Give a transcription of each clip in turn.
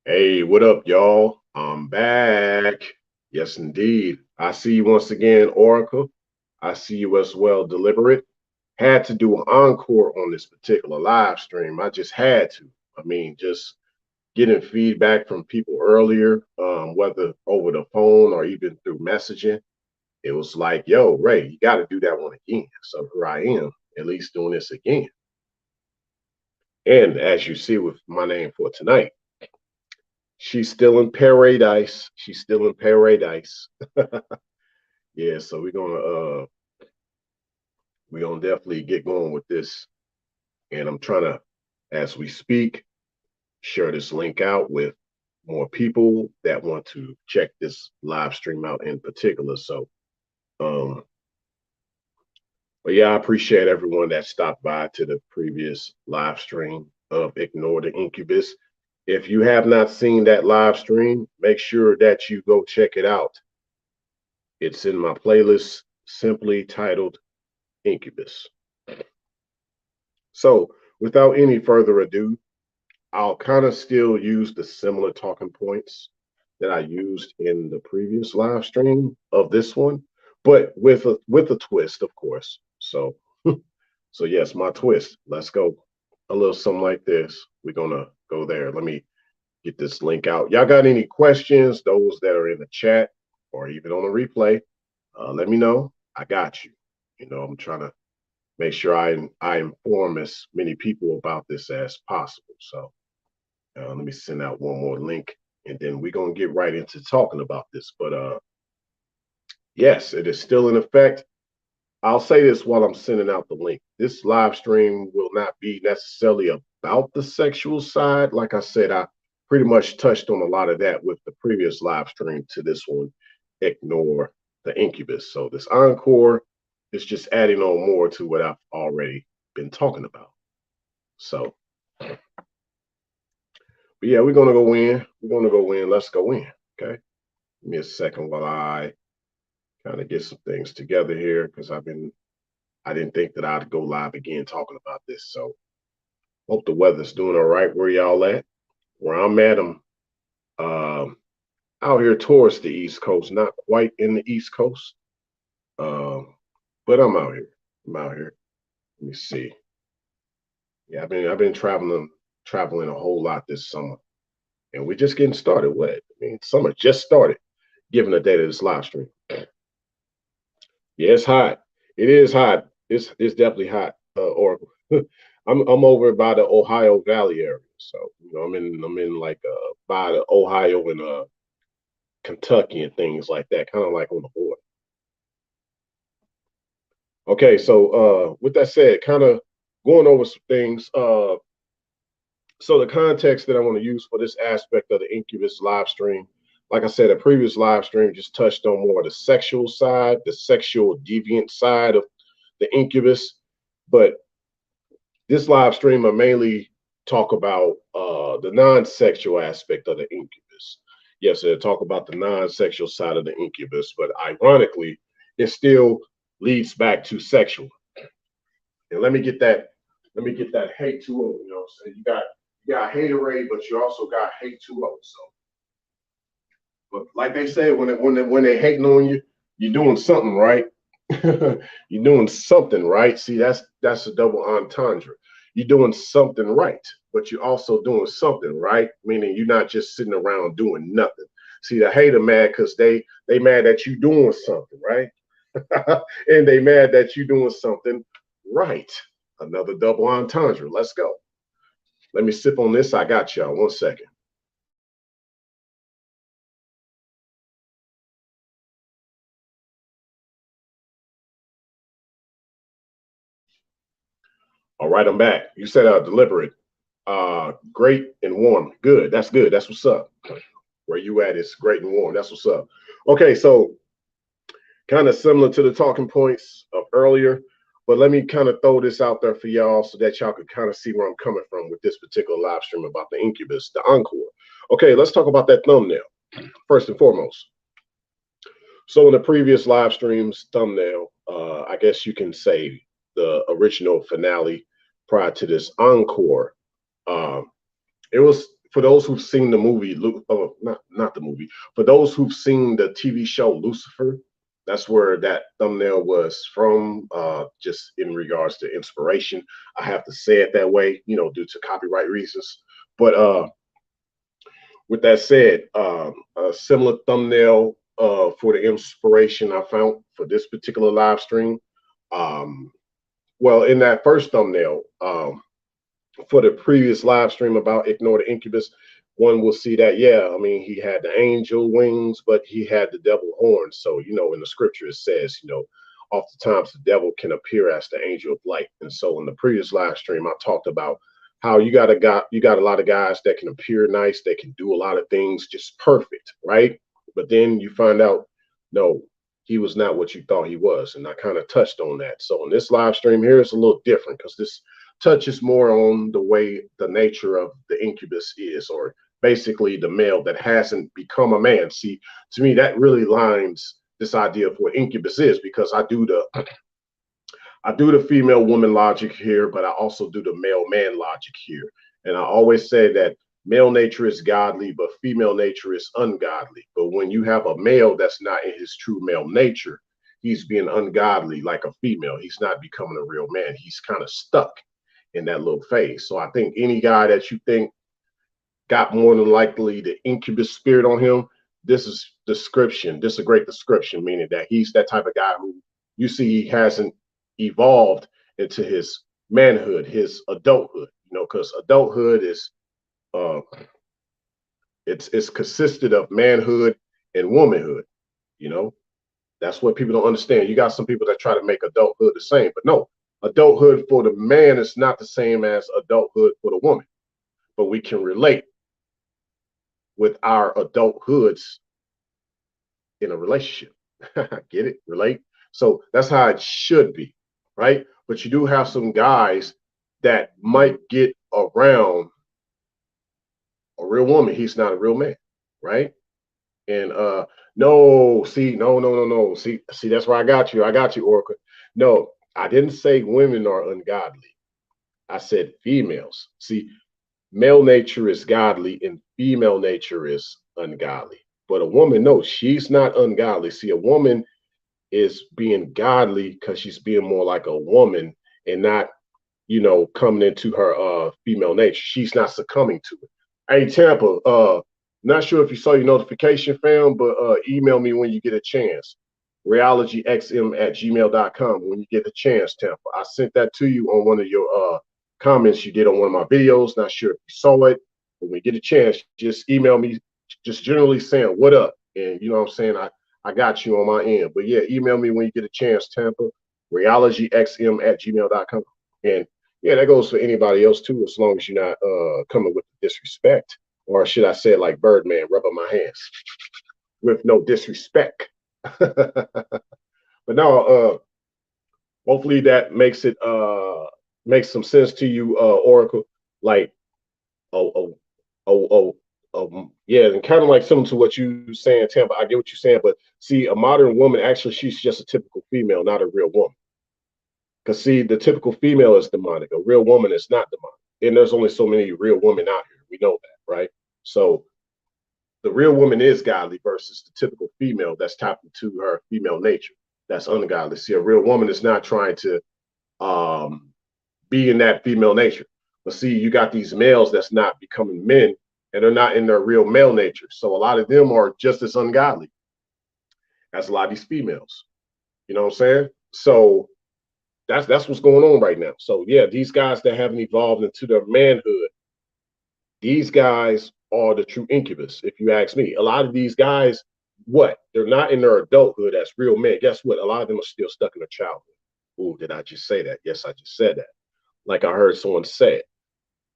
Hey, what up, y'all? I'm back. Yes, indeed. I see you once again, Oracle. I see you as well, Deliberate. Had to do an encore on this particular live stream. I just had to. I mean, just getting feedback from people earlier, whether over the phone or even through messaging. It was like, yo, Ray, you got to do that one again. So here I am, at least doing this again. And as you see with my name for tonight, she's still in paradise. She's still in paradise. Yeah, so we're gonna definitely get going with this. And I'm trying to, as we speak, share this link out with more people that want to check this live stream out in particular. So um but yeah, I appreciate everyone that stopped by to the previous live stream of Ignore the Incubus. If you have not seen that live stream, make sure that you go check it out. It's in my playlist simply titled Incubus. So, without any further ado, I'll kind of still use the similar talking points that I used in the previous live stream of this one, but with a twist, of course. So, so yes, my twist. Let's go a little something like this. We're gonna go there. Let me get this link out. Y'all got any questions? Those that are in the chat or even on the replay, let me know. I got you. You know, I'm trying to make sure I inform as many people about this as possible. So let me send out one more link, and then we're gonna get right into talking about this. But yes, it is still in effect. I'll say this while I'm sending out the link. This live stream will not be necessarily about the sexual side. Like I said, I pretty much touched on a lot of that with the previous live stream to this one. Ignore the incubus. So this encore is just adding on more to what I've already been talking about. So, but yeah, we're gonna go in. We're gonna go in. Let's go in. Okay. Give me a second while I kind of get some things together here because I didn't think that I'd go live again talking about this. So hope the weather's doing all right where y'all at. Where I'm at, I'm out here towards the East Coast, not quite in the East Coast, um, but I'm out here. I'm out here. Let me see. Yeah, I've been traveling a whole lot this summer, and we're just getting started. What I mean, summer just started. Given the date of this live stream, yeah, it's hot. It is hot. It's definitely hot. Oracle. I'm over by the Ohio Valley area, so you know I'm in like by the Ohio and Kentucky and things like that, kind of like on the border. Okay, so with that said, kind of going over some things. So the context that I want to use for this aspect of the Incubus live stream, like I said, a previous live stream just touched on more the sexual side, the sexual deviant side of the Incubus, but this live stream I mainly talk about the non-sexual aspect of the Incubus. Yes, I talk about the non-sexual side of the Incubus, but ironically, it still leads back to sexual. And let me get that. Let me get that hate 2.0. You know, so you got haterade, but you also got hate 2.0. So, but like they say, when they hating on you, you're doing something right. You're doing something right. See, that's a double entendre. You're doing something right, but you're also doing something right, meaning you're not just sitting around doing nothing. See, the hater mad because they mad that you doing something right, and they mad that you doing something right. Another double entendre. Let's go. Let me sip on this. I got y'all. 1 second. All right, I'm back. You said deliberate. Great and warm. Good. That's good. That's what's up. Where you at is great and warm. That's what's up. Okay, so kind of similar to the talking points of earlier, but let me kind of throw this out there for y'all so that y'all can kind of see where I'm coming from with this particular live stream about the Incubus, the encore. Okay, let's talk about that thumbnail first and foremost. So in the previous live stream's thumbnail, I guess you can say the original finale prior to this encore. Um, it was for those who've seen the movie, not the movie, for those who've seen the TV show Lucifer, that's where that thumbnail was from, just in regards to inspiration. I have to say it that way, due to copyright reasons. But with that said, a similar thumbnail for the inspiration I found for this particular live stream. Well, in that first thumbnail, for the previous live stream about Ignore the Incubus, one will see that, yeah, I mean, he had the angel wings, but he had the devil horns. So, in the scripture, it says, oftentimes the devil can appear as the angel of light. And so in the previous live stream, I talked about how you got a lot of guys that can appear nice, they can do a lot of things just perfect, right? But then you find out, no, he was not what you thought he was. And I kind of touched on that. So in this live stream here, it's a little different because this touches more on the way the nature of the incubus is, or basically the male that hasn't become a man. See, to me, that really lines this idea of what incubus is, because I do the female woman logic here, but I also do the male man logic here. And I always say that male nature is godly, but female nature is ungodly. But when you have a male that's not in his true male nature, he's being ungodly like a female. He's not becoming a real man. He's kind of stuck in that little phase. So I think any guy that you think got more than likely the incubus spirit on him, this is description. This is a great description, meaning that he's that type of guy who you see he hasn't evolved into his manhood, his adulthood, because adulthood is it's consisted of manhood and womanhood. That's what people don't understand. You got some people that try to make adulthood the same, but no, adulthood for the man is not the same as adulthood for the woman. But we can relate with our adulthoods in a relationship. Get it? Relate? So that's how it should be, right? But you do have some guys that might get around a real woman. He's not a real man, right? And no, see, no. See, that's where I got you, Oracle. No, I didn't say women are ungodly. I said females. See, male nature is godly and female nature is ungodly. But a woman, no, she's not ungodly. See, a woman is being godly because she's being more like a woman and not, coming into her female nature. She's not succumbing to it. Hey, Tampa, not sure if you saw your notification, fam, but email me when you get a chance. Rayologyxm@gmail.com when you get a chance, Tampa. I sent that to you on one of your comments you did on one of my videos. Not sure if you saw it, but when you get a chance, just email me, just generally saying what up. And you know what I'm saying? I got you on my end. But yeah, email me when you get a chance, Tampa. Rayologyxm@gmail.com. And yeah, that goes for anybody else too, as long as you're not coming with disrespect. Or should I say it like Birdman, rubbing my hands with no disrespect. But no, hopefully that makes some sense to you, Oracle. Like, yeah, and kind of like similar to what you saying, Tampa. I get what you're saying, but see, a modern woman, actually, she's just a typical female, not a real woman. Because see, the typical female is demonic. A real woman is not demonic. And there's only so many real women out here. We know that, right? So the real woman is godly versus the typical female that's tapped into her female nature. That's ungodly. See, a real woman is not trying to be in that female nature. But see, you got these males that's not becoming men and they're not in their real male nature. So a lot of them are just as ungodly as a lot of these females. You know what I'm saying? So that's what's going on right now. So yeah, these guys that haven't evolved into their manhood, these guys are the true incubus, if you ask me. A lot of these guys, they're not in their adulthood as real men. Guess what? A lot of them are still stuck in their childhood. Ooh, did I just say that? Yes, I just said that. Like I heard someone say it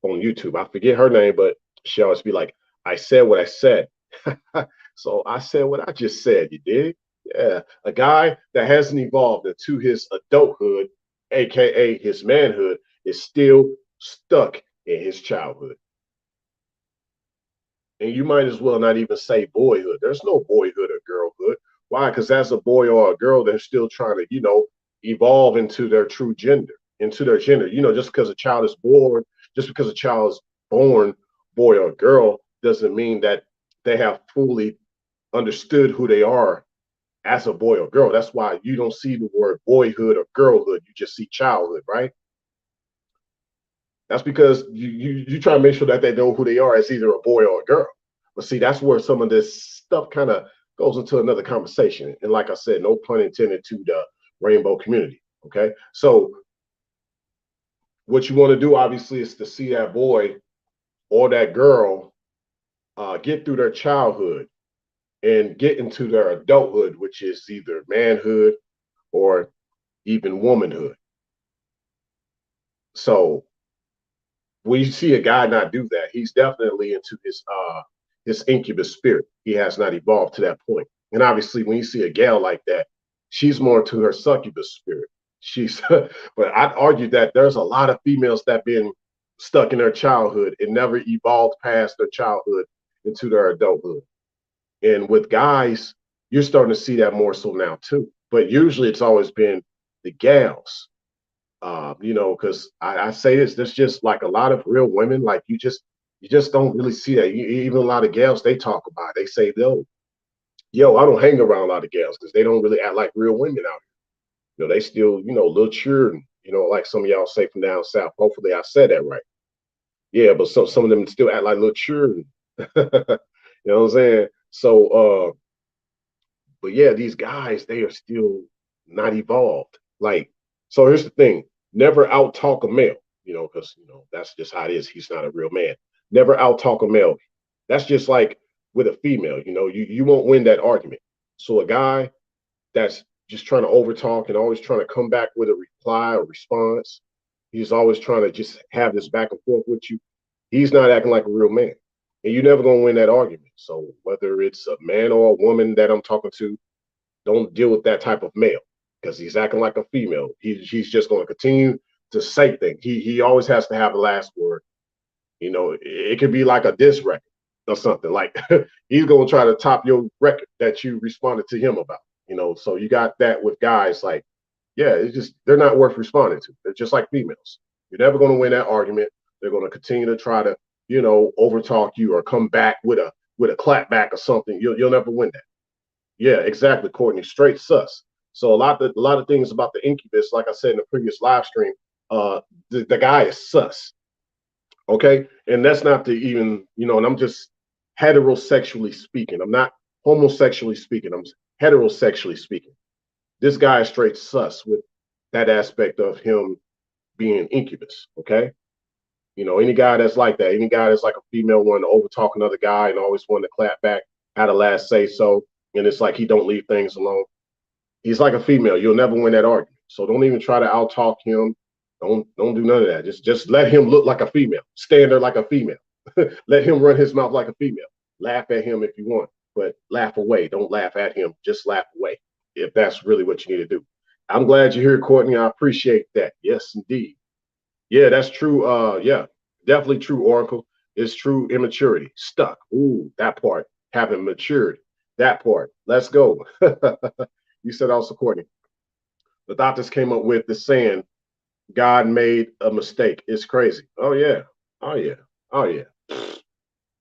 on YouTube. I forget her name, but she always be like, I said what I said. So I said what I just said, you dig? Yeah, a guy that hasn't evolved into his adulthood, aka his manhood, is still stuck in his childhood. And you might as well not even say boyhood. There's no boyhood or girlhood. Why? Because as a boy or a girl, they're still trying to, evolve into their true gender, into their gender. Just because a child is born, just because a child is born boy or girl doesn't mean that they have fully understood who they are as a boy or girl. That's why you don't see the word boyhood or girlhood. You just see childhood, right? That's because you try to make sure that they know who they are as either a boy or a girl. But see, that's where some of this stuff kind of goes into another conversation. And like I said, no pun intended to the rainbow community. Okay. So what you want to do, obviously, is to see that boy or that girl get through their childhood and get into their adulthood, which is either manhood or even womanhood. So when you see a guy not do that, he's definitely into his incubus spirit. He has not evolved to that point. And obviously, when you see a gal like that, she's more to her succubus spirit. She's, but I'd argue that there's a lot of females that been stuck in their childhood and never evolved past their childhood into their adulthood. And with guys, you're starting to see that more so now too. But usually, it's always been the gals, you know, because I say this, there's just like a lot of real women, like you just don't really see that. Even a lot of gals, they talk about it. They say, yo, I don't hang around a lot of gals because they don't really act like real women out here. You know, they still, you know, a little children, you know, like some of y'all say from down south. Hopefully I said that right. Yeah, but some of them still act like little children. You know what I'm saying? So but yeah, these guys, they are still not evolved. Like, so here's the thing: never out talk a male, you know, because you know that's just how it is. He's not a real man. Never out talk a male. That's just like with a female, you know, you won't win that argument. So a guy that's just trying to overtalk and always trying to come back with a reply or response, he's always trying to just have this back and forth with you. He's not acting like a real man. And you're never going to win that argument. So whether it's a man or a woman that I'm talking to, don't deal with that type of male because he's acting like a female. He's just going to continue to say things. He always has to have the last word. You know, it could be like a diss record or something. Like he's going to try to top your record that you responded to him about. You know, so you got that with guys like, yeah, it's just they're not worth responding to. They're just like females. You're never going to win that argument. They're going to continue to try to, you know, overtalk you or come back with a clap back or something. You'll never win that. Yeah, exactly, Courtney. Straight sus. So a lot of things about the incubus, like I said in the previous live stream, the guy is sus. Okay, and that's not to even, you know, and I'm just heterosexually speaking. I'm not homosexually speaking. I'm heterosexually speaking. This guy is straight sus with that aspect of him being incubus. Okay, you know, any guy that's like that, any guy that's like a female wanting to overtalk another guy and always wanting to clap back, had a last say so, and it's like he don't leave things alone. He's like a female. You'll never win that argument. So don't even try to outtalk him. Don't do none of that. Just let him look like a female. Stand there like a female. Let him run his mouth like a female. Laugh at him if you want, but laugh away. Don't laugh at him. Just laugh away if that's really what you need to do. I'm glad you're here, Courtney. I appreciate that. Yes, indeed. Yeah, that's true. Yeah, definitely true, Oracle. It's true immaturity. Stuck. Ooh, that part. Haven't matured. That part. Let's go. You said also, Courtney. The doctors came up with the saying, God made a mistake. It's crazy. Oh yeah. Oh yeah. Oh yeah.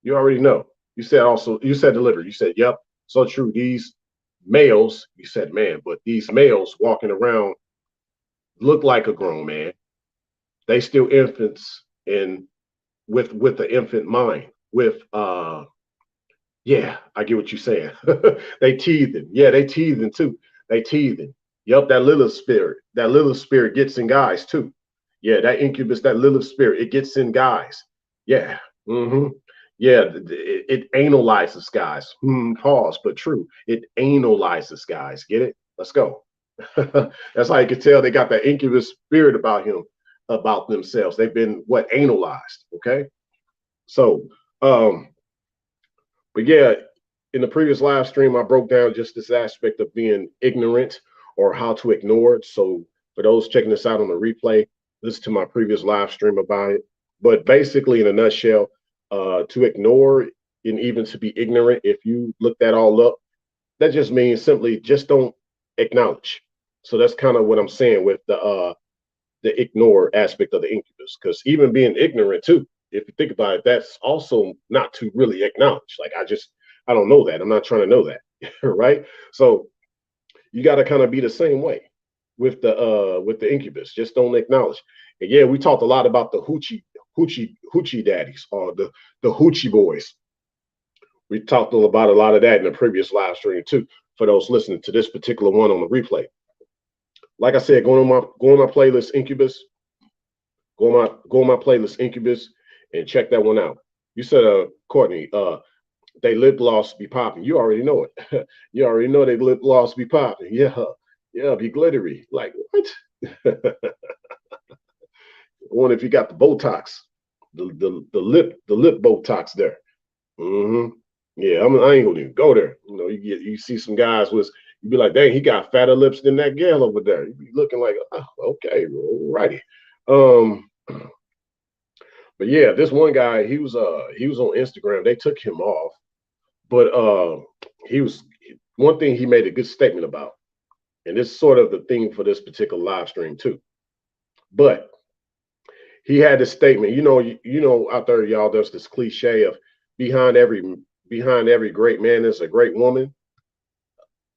You already know. You said also, you said deliver. You said, yep, so true. These males, you said man, but these males walking around look like a grown man. They still infants and with the infant mind. With yeah, I get what you're saying. They teething. Yeah, they teething too. They teething. Yep, that Lilith spirit. That Lilith spirit gets in guys too. Yeah, that incubus, that Lilith spirit, it gets in guys. Yeah. Mm-hmm. Yeah, it analyzes guys. Pause, but true. It analyzes guys. Get it? Let's go. That's how you can tell they got that incubus spirit about him, about themselves. They've been what analyzed. Okay. So but yeah, in the previous live stream, I broke down just this aspect of being ignorant or how to ignore it. So for those checking this out on the replay, listen to my previous live stream about it. But basically, in a nutshell, to ignore and even to be ignorant, if you look that all up, that just means simply just don't acknowledge. So that's kind of what I'm saying with the ignore aspect of the incubus, because even being ignorant too, if you think about it, that's also not to really acknowledge. Like I don't know that. I'm not trying to know that. Right. So you got to kind of be the same way with the incubus. Just don't acknowledge. And yeah, we talked a lot about the hoochie daddies, or the hoochie boys. We talked about a lot of that in the previous live stream too. For those listening to this particular one on the replay, like I said, go on my playlist Incubus. Go on my playlist Incubus and check that one out. You said, Courtney, they lip gloss be popping. You already know it. You already know they lip gloss be popping. Yeah, yeah, be glittery. Like what? One if you got the Botox, the lip Botox there. Hmm. Yeah, I ain't gonna even go there. You know, you see some guys with, you be like, dang, he got fatter lips than that gal over there. You be looking like, oh, okay, alrighty. Um, but yeah, this one guy, he was on Instagram. They took him off, but he was one thing he made a good statement about, and this is sort of the theme for this particular live stream too. But he had this statement, you know, out there, y'all, there's this cliche of behind every behind every great man is a great woman,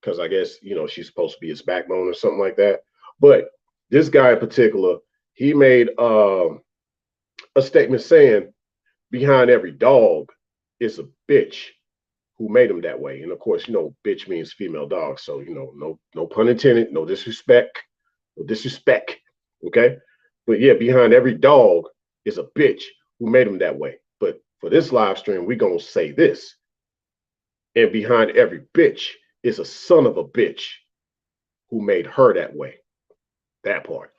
because I guess she's supposed to be his backbone or something like that. But this guy in particular, he made a statement saying behind every dog is a bitch who made him that way. And of course, bitch means female dog, so no pun intended, no disrespect, no disrespect. Okay, but yeah, behind every dog is a bitch who made him that way. But for this live stream, we're gonna say this. And behind every bitch is a son of a bitch who made her that way. That part.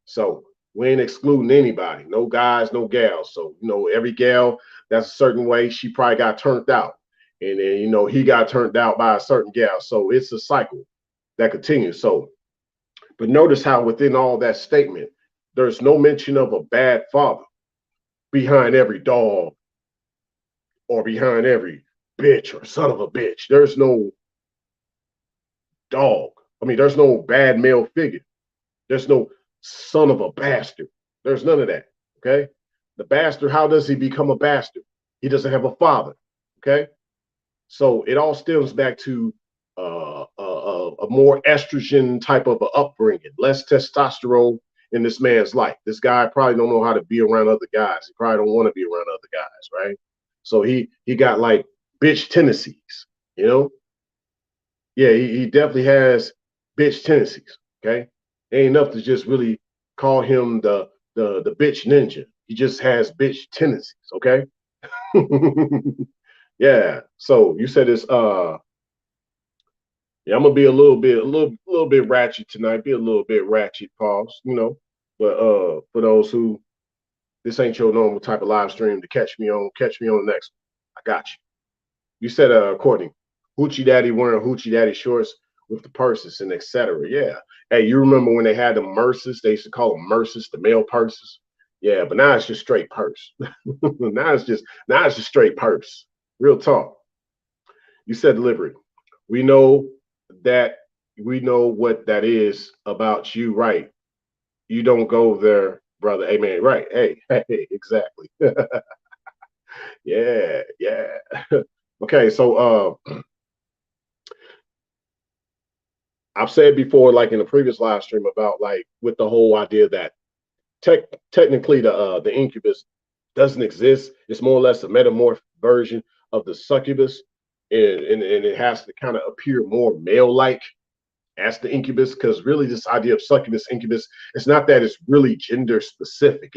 So we ain't excluding anybody. No guys, no gals. So, every gal that's a certain way, she probably got turned out. And then, he got turned out by a certain gal. So it's a cycle that continues. So, but notice how within all that statement, there's no mention of a bad father behind every dog or behind every bitch or son of a bitch. There's no dog. I mean, there's no bad male figure. There's no son of a bastard. There's none of that. Okay. The bastard, how does he become a bastard? He doesn't have a father. Okay. So it all stems back to a more estrogen type of a upbringing, less testosterone in this man's life. This guy probably don't know how to be around other guys. He probably don't want to be around other guys, right? So he got like bitch tendencies, you know? Yeah, he definitely has bitch tendencies. Okay. Ain't enough to just really call him the bitch ninja. He just has bitch tendencies, okay? Yeah. So you said it's yeah, I'm gonna be a little bit ratchet tonight, be a little bit ratchet, pause, But for those who this ain't your normal type of live stream to catch me on the next one. I got you. You said Courtney, hoochie daddy wearing hoochie daddy shorts with the purses and etc. Yeah. Hey, you remember when they had the merces? They used to call them merces, the male purses. Yeah, but now it's just straight purse. now it's just straight purse. Real talk. You said delivery. We know that we know what that is about you, right? You don't go there, brother. Amen. Right. Hey, hey, exactly. Yeah, yeah. Okay, so I've said before, like in the previous live stream, about like with the whole idea that technically the incubus doesn't exist. It's more or less a metamorph version of the succubus, and it has to kind of appear more male-like as the incubus, because really this idea of succubus incubus, it's not that it's really gender specific.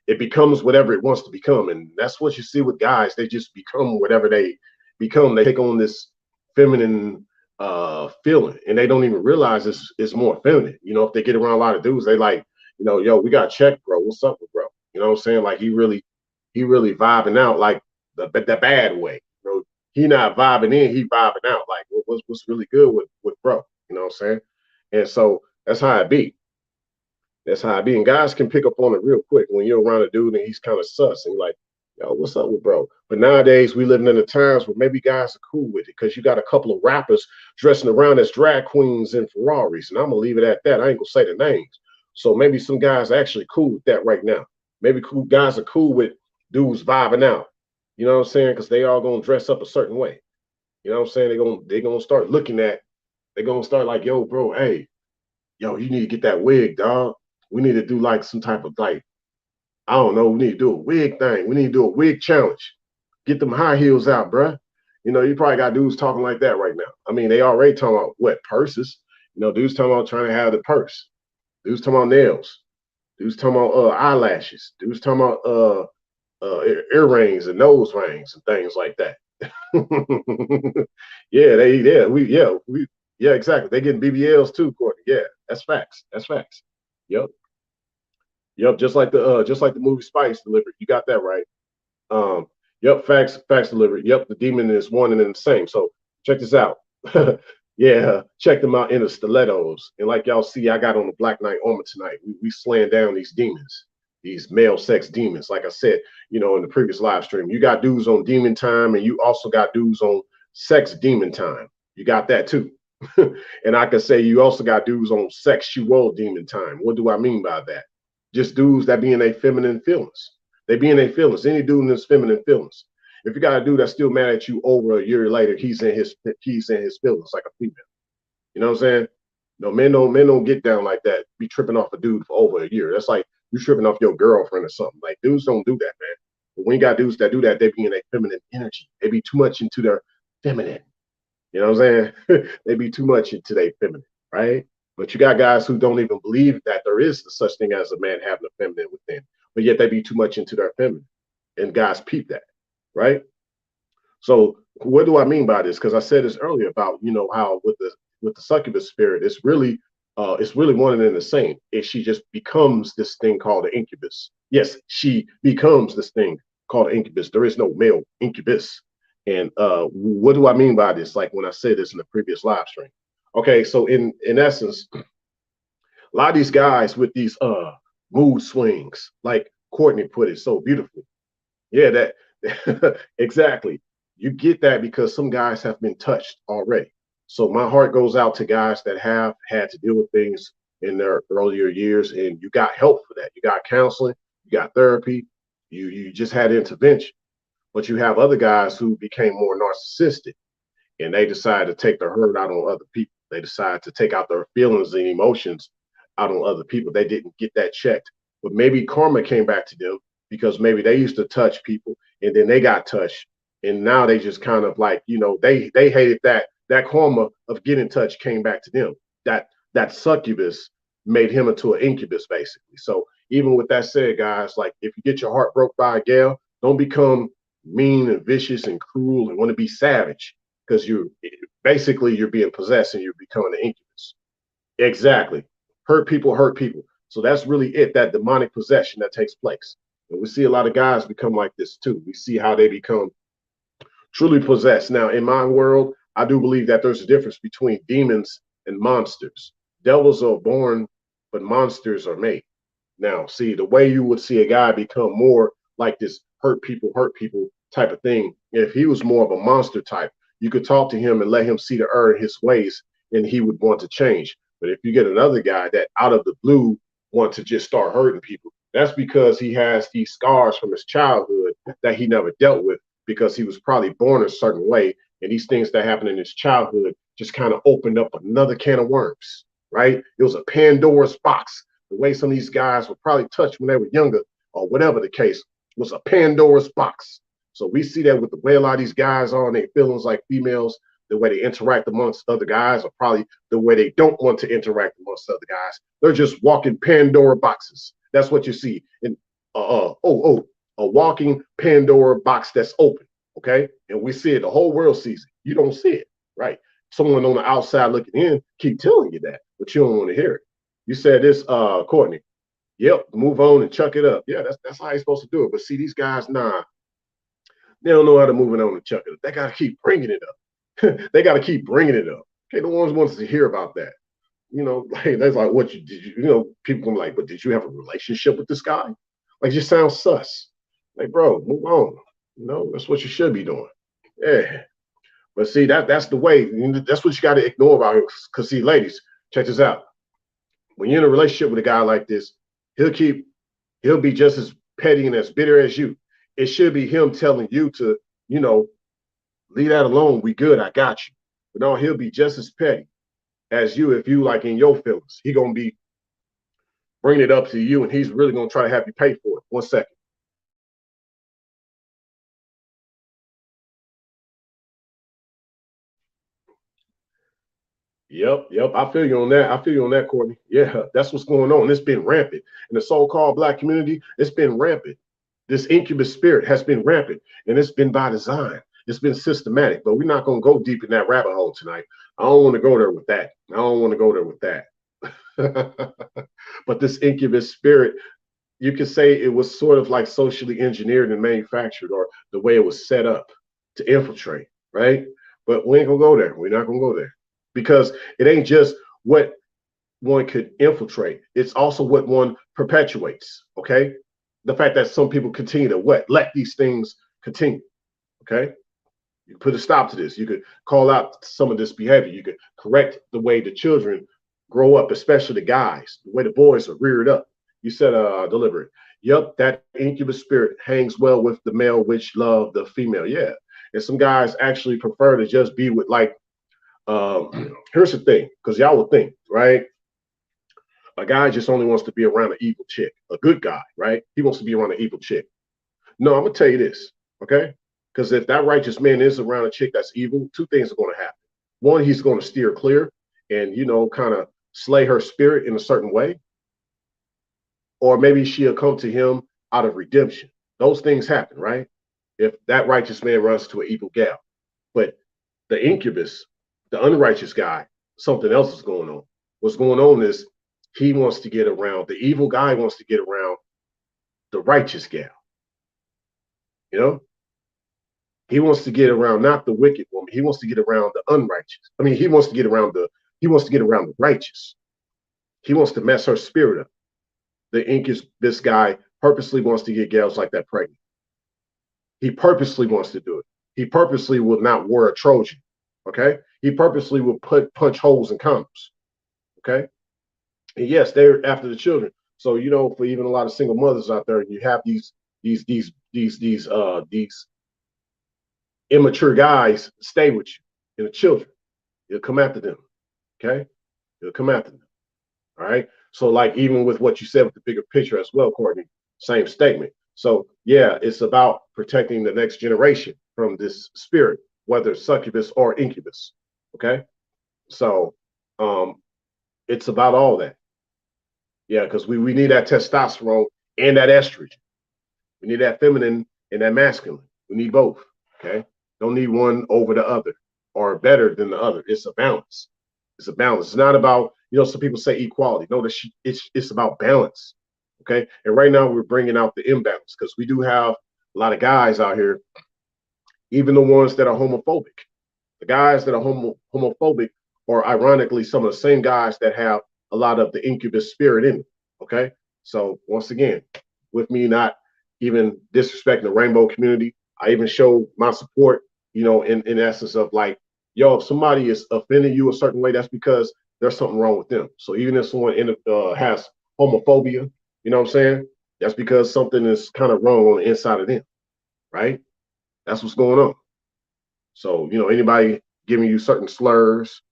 It becomes whatever it wants to become, and that's what you see with guys. They just become whatever they become. They take on this feminine feeling, and they don't even realize it's more feminine. If they get around a lot of dudes, they like, yo, we got check, bro. What's up with bro? You know what I'm saying? Like he really vibing out like the bad way. He not vibing in, he vibing out. Like what's really good with bro. You know what I'm saying? And so that's how it be. That's how it be. And guys can pick up on it real quick when you're around a dude and he's kind of sus and you're like, yo, what's up with bro? But nowadays we living in the times where maybe guys are cool with it because you got a couple of rappers dressing around as drag queens in Ferraris. And I'm gonna leave it at that. I ain't gonna say the names. So maybe some guys are actually cool with that right now. Maybe cool guys are cool with dudes vibing out. You know what I'm saying? Because they all gonna dress up a certain way. You know what I'm saying? They're gonna start looking at. They're gonna start like, yo, bro, hey, yo, you need to get that wig, dog. We need to do like some type of like, I don't know, we need to do a wig thing. We need to do a wig challenge. Get them high heels out, bruh. You know, you probably got dudes talking like that right now. I mean, they already talking about what purses. You know, dudes talking about trying to have the purse. Dudes talking about nails. Dudes talking about eyelashes. Dudes talking about earrings and nose rings and things like that. Yeah, exactly. They getting BBLs too, Courtney. Yeah, that's facts. That's facts. Yep, yep. Just like the movie Spice delivered. You got that right. Um, yep, facts delivered. Yep, the demon is one and the same. So check this out. Yeah, check them out in the stilettos. And like y'all see, I got on the Black Knight armor tonight. We slaying down these demons, these male sex demons. Like I said, in the previous live stream, you got dudes on demon time, and you also got dudes on sex demon time. You got that too. And I can say you also got dudes on sexual demon time. What do I mean by that? Just dudes that be in their feminine feelings. They be in their feelings. Any dude in his feminine feelings. If you got a dude that's still mad at you over a year later, he's in his feelings like a female. You know what I'm saying? No, men don't get down like that. Be tripping off a dude for over a year. That's like you tripping off your girlfriend or something. Like dudes don't do that, man. But when you got dudes that do that, they be in their feminine energy. They be too much into their feminine. You know what I'm saying? They be too much into their feminine, right? But you got guys who don't even believe that there is such thing as a man having a feminine within, but yet they be too much into their feminine, and guys peep that, right? So what do I mean by this? Because I said this earlier about how with the succubus spirit, it's really one and the same. If she just becomes this thing called an incubus. Yes, she becomes this thing called an incubus. There is no male incubus. And what do I mean by this? Like when I said this in the previous live stream. Okay, so in essence, a lot of these guys with these mood swings, like Courtney put it so beautifully. Yeah, that exactly. You get that because some guys have been touched already. So my heart goes out to guys that have had to deal with things in their earlier years, and you got help for that. You got counseling, you got therapy, you just had intervention. But you have other guys who became more narcissistic, and they decide to take their hurt out on other people. They decide to take out their feelings and emotions out on other people. They didn't get that checked, but maybe karma came back to them because maybe they used to touch people and then they got touched, and now they just kind of like they hated that karma of getting touched came back to them. That succubus made him into an incubus basically. So even with that said, guys, like if you get your heart broke by a gal, don't become mean and vicious and cruel and want to be savage because you're being possessed and you're becoming an incubus. Exactly. Hurt people hurt people. So that's really it, that demonic possession that takes place. And we see a lot of guys become like this too. We see how they become truly possessed. Now, in my world, I do believe that there's a difference between demons and monsters. Devils are born, but monsters are made. Now, see, the way you would see a guy become more like this hurt people type of thing, if he was more of a monster type, you could talk to him and let him see the error in his ways, and he would want to change. But if you get another guy that out of the blue want to just start hurting people, that's because he has these scars from his childhood that he never dealt with because he was probably born a certain way. And these things that happened in his childhood just kind of opened up another can of worms, right? It was a Pandora's box. The way some of these guys were probably touched when they were younger or whatever the case was a Pandora's box. So we see that with the way a lot of these guys are and their feelings like females, the way they interact amongst other guys, or probably the way they don't want to interact amongst other guys. They're just walking Pandora boxes. That's what you see. And a walking Pandora box that's open. Okay. And we see it, the whole world sees it. You don't see it, right? Someone on the outside looking in keep telling you that, but you don't want to hear it. You said this, Courtney. Yep, move on and chuck it up. Yeah, that's how you're supposed to do it. But see, these guys, nah, they don't know how to move it on and chuck it up. They got to keep bringing it up. They got to keep bringing it up. Okay, the ones wants to hear about that. Like, that's like, what you did. People come like, but did you have a relationship with this guy? Like, just sounds sus. Like, bro, move on. That's what you should be doing. Yeah. But see, that's the way. That's what you got to ignore about it. Because see, ladies, check this out. When you're in a relationship with a guy like this, he'll be just as petty and as bitter as you. it should be him telling you to, you know, leave that alone. We good. I got you. But no, he'll be just as petty as you if you like in your feelings. He gonna be bringing it up to you, and he's really gonna try to have you pay for it. 1 second. Yep. I feel you on that. I feel you on that, Courtney. Yeah, that's what's going on. It's been rampant in the so-called Black community. It's been rampant. This incubus spirit has been rampant, and it's been by design. It's been systematic, but we're not going to go deep in that rabbit hole tonight. I don't want to go there with that. I don't want to go there with that. But this incubus spirit, you could say it was sort of like socially engineered and manufactured, or the way it was set up to infiltrate, right? But we ain't gonna go there. We're not gonna go there because it ain't just what one could infiltrate, it's also what one perpetuates. Okay, the fact that some people continue to what let these things continue. Okay, you put a stop to this. You could call out some of this behavior. You could correct the way the children grow up, especially the guys, the way the boys are reared up. You said deliberate. Yep, that incubus spirit hangs well with the male, which love the female. Yeah, and some guys actually prefer to just be with like. Here's the thing, because y'all would think, right? A guy just only wants to be around an evil chick, a good guy, right? He wants to be around an evil chick. No, I'm gonna tell you this, okay? Because if that righteous man is around a chick that's evil, two things are going to happen. One, he's going to steer clear and, you know, kind of slay her spirit in a certain way, or maybe she'll come to him out of redemption. Those things happen, right? If that righteous man runs to an evil gal. But the incubus, the unrighteous guy, something else is going on. What's going on is he wants to get around, the evil guy wants to get around the righteous gal. You know, he wants to get around not the wicked woman. He wants to get around the unrighteous. I mean, he wants to get around the righteous. He wants to mess her spirit up. The incubus, this guy purposely wants to get gals like that pregnant. He purposely wants to do it. He purposely will not wear a Trojan. Okay. He purposely will punch holes in condoms. Okay. And yes, they're after the children. So, you know, for even a lot of single mothers out there, you have these immature guys stay with you and the children. You'll come after them. Okay. You'll come after them. All right. So, like, even with what you said with the bigger picture as well, Courtney, same statement. So, yeah, it's about protecting the next generation from this spirit, whether succubus or incubus. Okay. So, it's about all that. Yeah, because we need that testosterone and that estrogen. We need that feminine and that masculine. We need both. Okay. Don't need one over the other or better than the other. It's a balance. It's a balance. It's not about, you know, some people say equality. No, it's about balance. Okay. And right now we're bringing out the imbalance because we do have a lot of guys out here, even the ones that are homophobic. The guys that are homophobic are ironically some of the same guys that have a lot of the incubus spirit in it. Okay. So once again, with me not even disrespecting the rainbow community, I even show my support, you know, in essence of like, yo, if somebody is offending you a certain way, that's because there's something wrong with them. So even if someone has homophobia, you know what I'm saying? That's because something is kind of wrong on the inside of them, right? That's what's going on. So, you know, anybody giving you certain slurs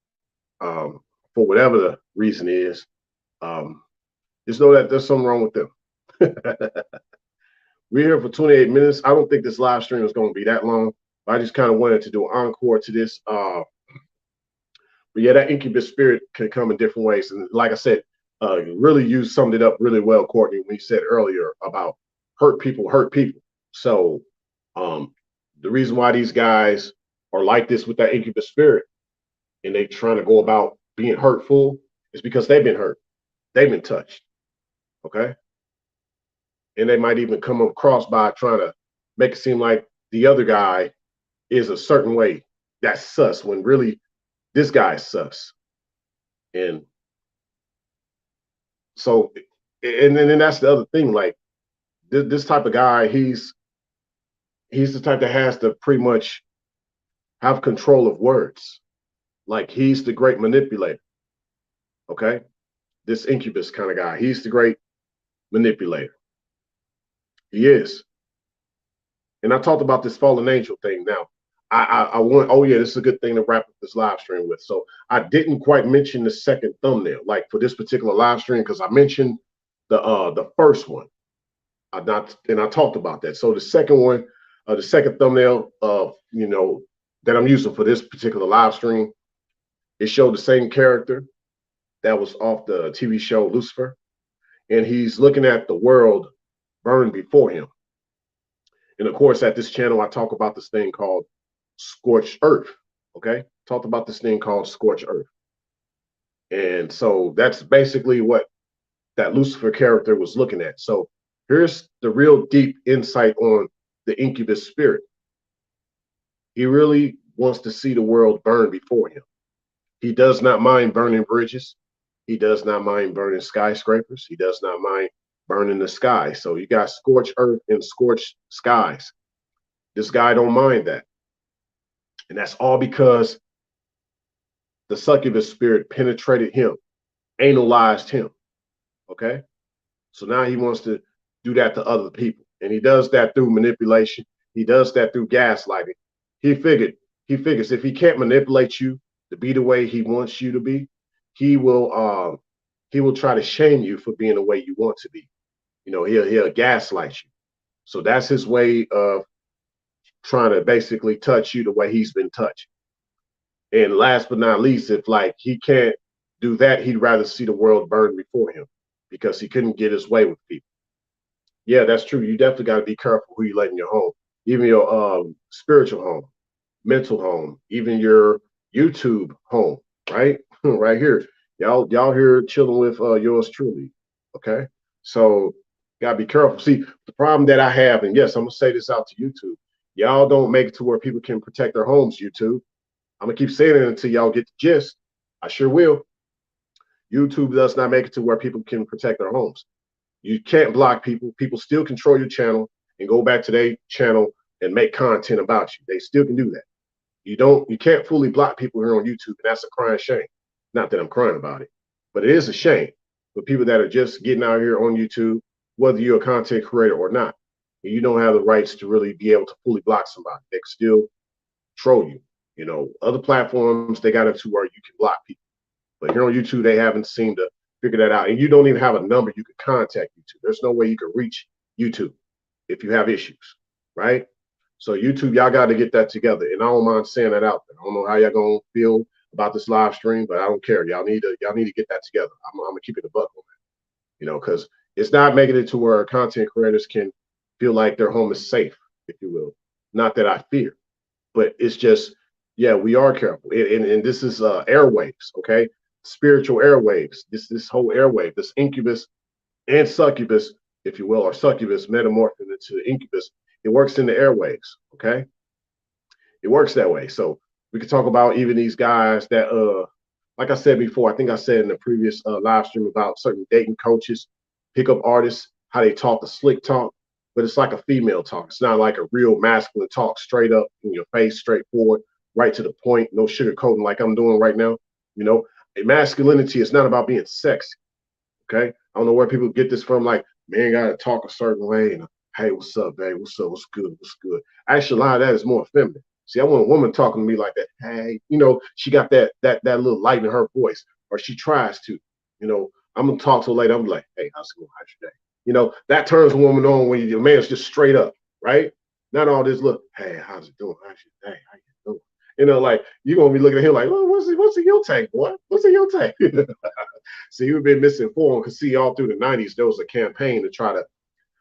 for whatever the reason is, just know that there's something wrong with them. We're here for 28 minutes. I don't think this live stream is going to be that long. I just kind of wanted to do an encore to this. But yeah, that incubus spirit can come in different ways. And like I said, really you summed it up really well, Courtney, when you said earlier about hurt people hurt people. So the reason why these guys are like this with that incubus spirit and they trying to go about being hurtful is because they've been hurt. They've been touched. Okay. And they might even come across by trying to make it seem like the other guy is a certain way. That's sus when really this guy is sus. And so, and then that's the other thing. Like this type of guy, he's the type that has to pretty much have control of words. Like he's the great manipulator. Okay. This incubus kind of guy, he's the great manipulator. He is. And I talked about this fallen angel thing. Now, I want. Oh yeah, this is a good thing to wrap up this live stream with. So I didn't quite mention the second thumbnail, like for this particular live stream, because I mentioned the first one. I talked about that. So the second one, the second thumbnail of that I'm using for this particular live stream, it showed the same character that was off the TV show Lucifer, and he's looking at the world burn before him. And of course, at this channel, I talk about this thing called Scorched Earth. Okay, talked about this thing called Scorched Earth, and so that's basically what that Lucifer character was looking at. So here's the real deep insight on the incubus spirit. He really wants to see the world burn before him. He does not mind burning bridges. He does not mind burning skyscrapers. He does not mind burning the sky. So you got scorched earth and scorched skies. This guy don't mind that. And that's all because the succubus spirit penetrated him, analyzed him. Okay? So now he wants to do that to other people. And he does that through manipulation. He does that through gaslighting. He figures if he can't manipulate you to be the way he wants you to be, he will try to shame you for being the way you want to be. He'll gaslight you. So that's his way of trying to basically touch you the way he's been touched. And last but not least, if like he can't do that, he'd rather see the world burn before him because he couldn't get his way with people. Yeah, that's true. You definitely got to be careful who you let in your home, even your spiritual home, mental home, even your YouTube home, right? Right here. Y'all here chilling with yours truly. Okay. So gotta be careful. See, the problem that I have, and yes, I'm gonna say this out to YouTube. Y'all don't make it to where people can protect their homes, YouTube. I'm gonna keep saying it until y'all get the gist. I sure will. YouTube does not make it to where people can protect their homes. You can't block people. People still control your channel and go back to their channel and make content about you. They still can do that. You can't fully block people here on YouTube, and that's a crying shame. Not that I'm crying about it, but it is a shame for people that are just getting out here on YouTube, whether you're a content creator or not. And you don't have the rights to really be able to fully block somebody. They can still troll you. Other platforms, they got it to where you can block people. But here on YouTube, they haven't seemed to figure that out. And you don't even have a number you can contact YouTube. There's no way you can reach YouTube if you have issues, right? So YouTube, y'all got to get that together. And I don't mind saying that out there. I don't know how y'all gonna feel about this live stream, but I don't care. Y'all need to get that together. I'm gonna keep it a buck on that. Because it's not making it to where content creators can feel like their home is safe, if you will. Not that I fear, but it's just, yeah, we are careful. And this is airwaves, okay? Spiritual airwaves. This whole airwave, this incubus and succubus, if you will, or succubus metamorphing into incubus. It works in the airwaves, okay? It works that way. So we could talk about even these guys that, like I said before, I think I said in the previous live stream about certain dating coaches, pickup artists, how they talk the slick talk, but it's like a female talk. It's not like a real masculine talk, straight up in your face, straightforward, right to the point, no sugarcoating like I'm doing right now. Masculinity is not about being sexy, okay? I don't know where people get this from, like, man, gotta talk a certain way, and hey, what's up, babe? What's up? What's good? What's good? Actually, a lot of that is more feminine. See, I want a woman talking to me like that. Hey, she got that little light in her voice, or she tries to. I'm gonna talk to her later. I'm like, hey, how's it going? How's your day? That turns a woman on when your man's just straight up, right? Not all this look, hey, how's it doing? How's your day? How you doing? Like you're gonna be looking at him like, well, what's in your tank, boy? What's in your tank? See, you've been misinformed because see, all through the 90s, there was a campaign to try to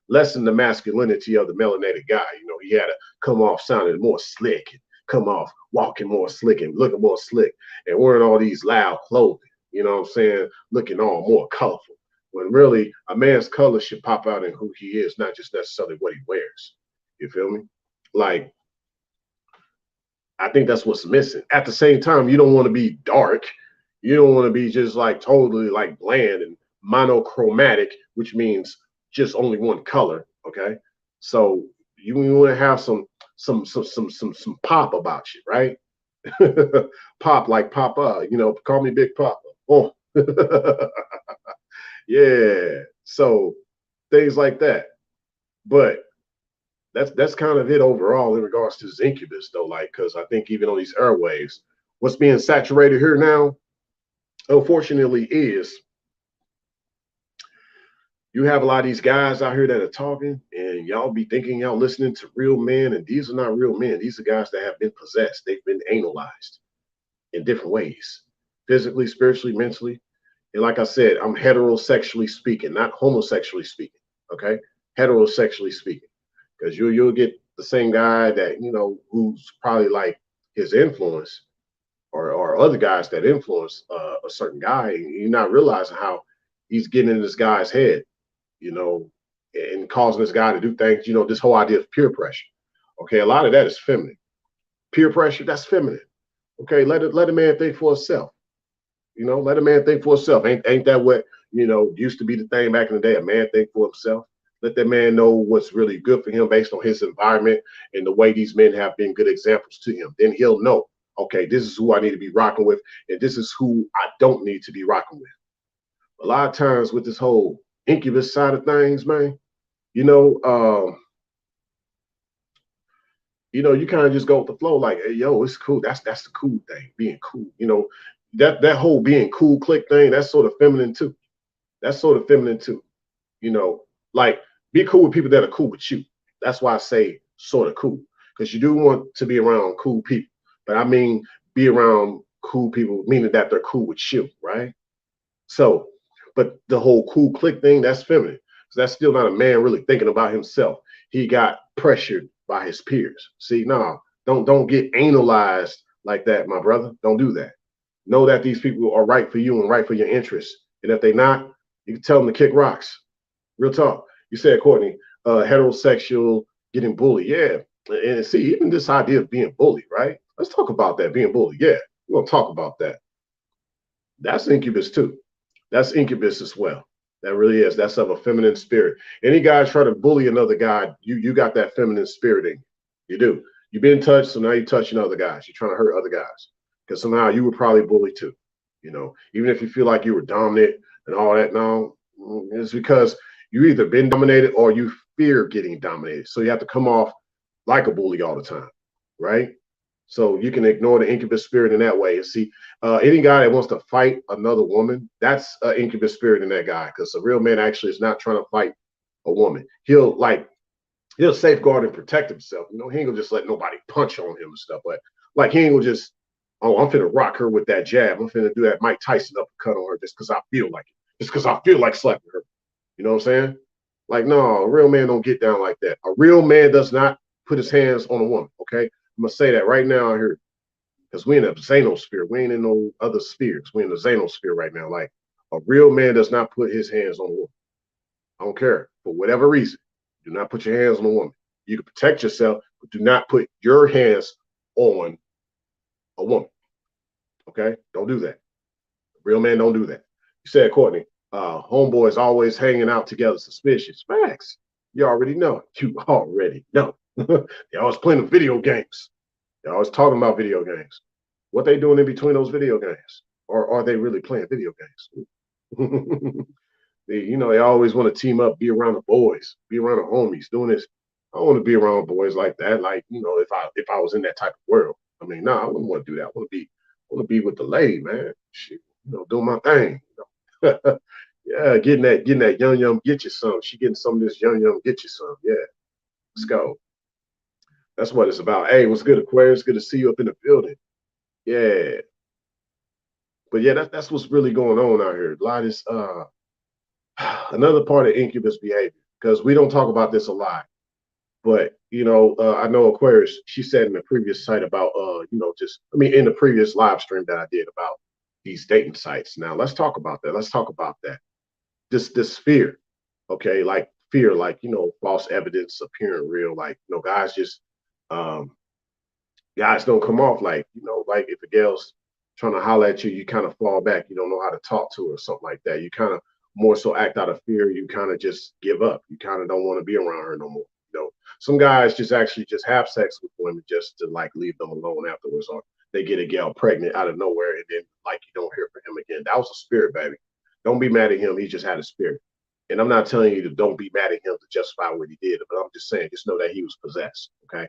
lessen the masculinity of the melanated guy. He had to come off sounding more slick, and come off walking more slick and looking more slick and wearing all these loud clothing, you know what I'm saying? Looking all more colorful. When really a man's color should pop out in who he is, not just necessarily what he wears. You feel me? Like, I think that's what's missing. At the same time, you don't want to be dark. You don't want to be just like totally like bland and monochromatic, which means just only one color. Okay, so you want to have some pop about you, right? Pop like Papa, call me Big Papa. Oh, yeah. So things like that. But that's kind of it overall in regards to this incubus though, like, because I think even on these airwaves, what's being saturated here now, unfortunately, is you have a lot of these guys out here that are talking, and y'all be thinking y'all listening to real men, and these are not real men. These are guys that have been possessed. They've been analyzed in different ways, physically, spiritually, mentally. And like I said, I'm heterosexually speaking, not homosexually speaking. Okay, heterosexually speaking, because you'll get the same guy that who's probably like his influence, or other guys that influence a certain guy. And you're not realizing how he's getting in this guy's head, you know, and causing this guy to do things. This whole idea of peer pressure. Okay, a lot of that is feminine. Peer pressure, that's feminine. Okay, let a man think for himself. Let a man think for himself. Ain't that what used to be the thing back in the day? A man think for himself. Let that man know what's really good for him based on his environment and the way these men have been good examples to him. Then he'll know, okay, this is who I need to be rocking with, and this is who I don't need to be rocking with. A lot of times with this whole incubus side of things, man, you know, um, you kind of just go with the flow, like, hey, yo, it's cool. That's the cool thing, being cool. That whole being cool click thing, that's sort of feminine too. That's sort of feminine too. You know, like, be cool with people that are cool with you. That's why I say sort of cool, because you do want to be around cool people. But I mean, be around cool people, meaning that they're cool with you, right? So, but the whole cool click thing, that's feminine. So that's still not a man really thinking about himself. He got pressured by his peers. See, no, don't get analyzed like that, my brother. Don't do that. Know that these people are right for you and right for your interests. And if they're not, you can tell them to kick rocks. Real talk. You said, Courtney, heterosexual, getting bullied. Yeah. And see, even this idea of being bullied, right? Let's talk about that, being bullied. Yeah, we're gonna talk about that. That's incubus too. That's incubus as well. That really is. That's of a feminine spirit. Any guy try to bully another guy, you got that feminine spirit in you. You do. You've been touched, so now you're touching other guys. You're trying to hurt other guys. Because somehow you were probably bullied too. Even if you feel like you were dominant and all that, no, it's because you either been dominated or you fear getting dominated. So you have to come off like a bully all the time, right? So you can ignore the incubus spirit in that way. And see, any guy that wants to fight another woman, that's an incubus spirit in that guy. Because a real man actually is not trying to fight a woman. He'll safeguard and protect himself. He ain't gonna just let nobody punch on him and stuff. But like, he ain't gonna just, oh, I'm finna rock her with that jab. I'm finna do that Mike Tyson uppercut on her just because I feel like it. Just because I feel like slapping her. You know what I'm saying? Like, no, a real man don't get down like that. A real man does not put his hands on a woman. Okay, I'm gonna say that right now here, because we in a xenosphere. We ain't in no other spheres. We in the xenosphere right now. Like, a real man does not put his hands on a woman. I don't care, for whatever reason. Do not put your hands on a woman. You can protect yourself, but do not put your hands on a woman. Okay, don't do that. Real men don't do that. You said, Courtney, homeboys always hanging out together, suspicious. Facts. You already know. You already know. They always playing video games. They're always talking about video games. What they doing in between those video games? Or are they really playing video games? They always want to team up, be around the boys, be around the homies, doing this. I don't want to be around boys like that. Like, if I was in that type of world. I mean, nah, I wouldn't want to do that. I want to be with the lady, man. Shit, doing my thing. Yeah, getting that young, get you some. She getting some of this young, get you some. Yeah, let's go. That's what it's about. Hey, what's good, Aquarius? Good to see you up in the building. Yeah, but yeah, that's what's really going on out here. A lot is another part of incubus behavior, because we don't talk about this a lot. But I know Aquarius, she said in the previous site about in the previous live stream that I did about these dating sites. Now let's talk about that. Let's talk about that. This fear, okay, like fear, like false evidence appearing real, like um guys don't come off like, like if a girl's trying to holler at you, you kind of fall back, you don't know how to talk to her or something like that. You kind of more so act out of fear, you kind of just give up. You kind of don't want to be around her no more. Some guys just actually just have sex with women just to like leave them alone afterwards, or they get a gal pregnant out of nowhere and then like you don't hear from him again. That was a spirit, baby. Don't be mad at him. He just had a spirit. And I'm not telling you to don't be mad at him to justify what he did, but I'm just saying, just know that he was possessed, okay?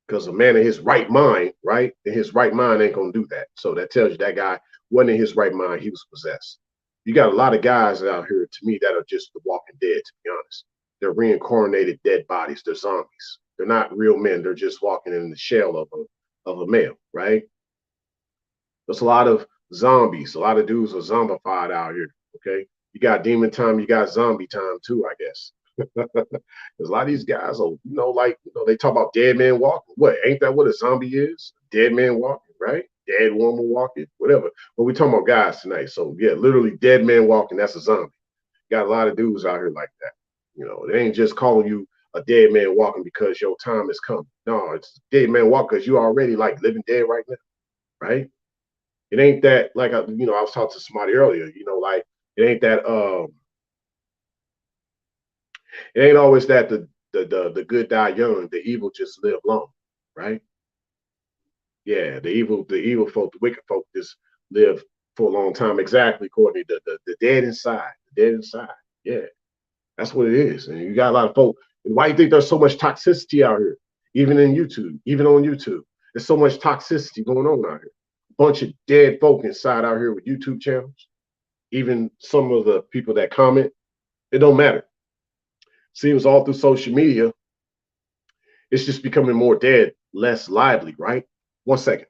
Because a man in his right mind, right, in his right mind ain't gonna do that. So that tells you that guy wasn't in his right mind, he was possessed. You got a lot of guys out here, to me, that are just the walking dead, to be honest. They're reincarnated dead bodies, they're zombies. They're not real men, they're just walking in the shell of a male, right? There's a lot of zombies. A lot of dudes are zombified out here. Okay. You got demon time, you got zombie time too, I guess. Because a lot of these guys are, like, they talk about dead man walking. What? Ain't that what a zombie is? Dead man walking, right? Dead woman walking, whatever. But we talking about guys tonight. So yeah, literally dead man walking, that's a zombie. Got a lot of dudes out here like that. It ain't just calling you a dead man walking because your time is coming. No, it's dead man walking because you already like living dead right now, right? It ain't that, like, I was talking to somebody earlier, like, it ain't that it ain't always that the good die young, the evil just live long, right? Yeah, the evil folk, the wicked folk just live for a long time. Exactly, Courtney. The dead inside, the dead inside. Yeah, that's what it is. And you got a lot of folk. Why do you think there's so much toxicity out here? Even in YouTube, even on YouTube, there's so much toxicity going on out here. Bunch of dead folk inside out here with YouTube channels. Even some of the people that comment, it don't matter. Seems all through social media, it's just becoming more dead, less lively, right? 1 second.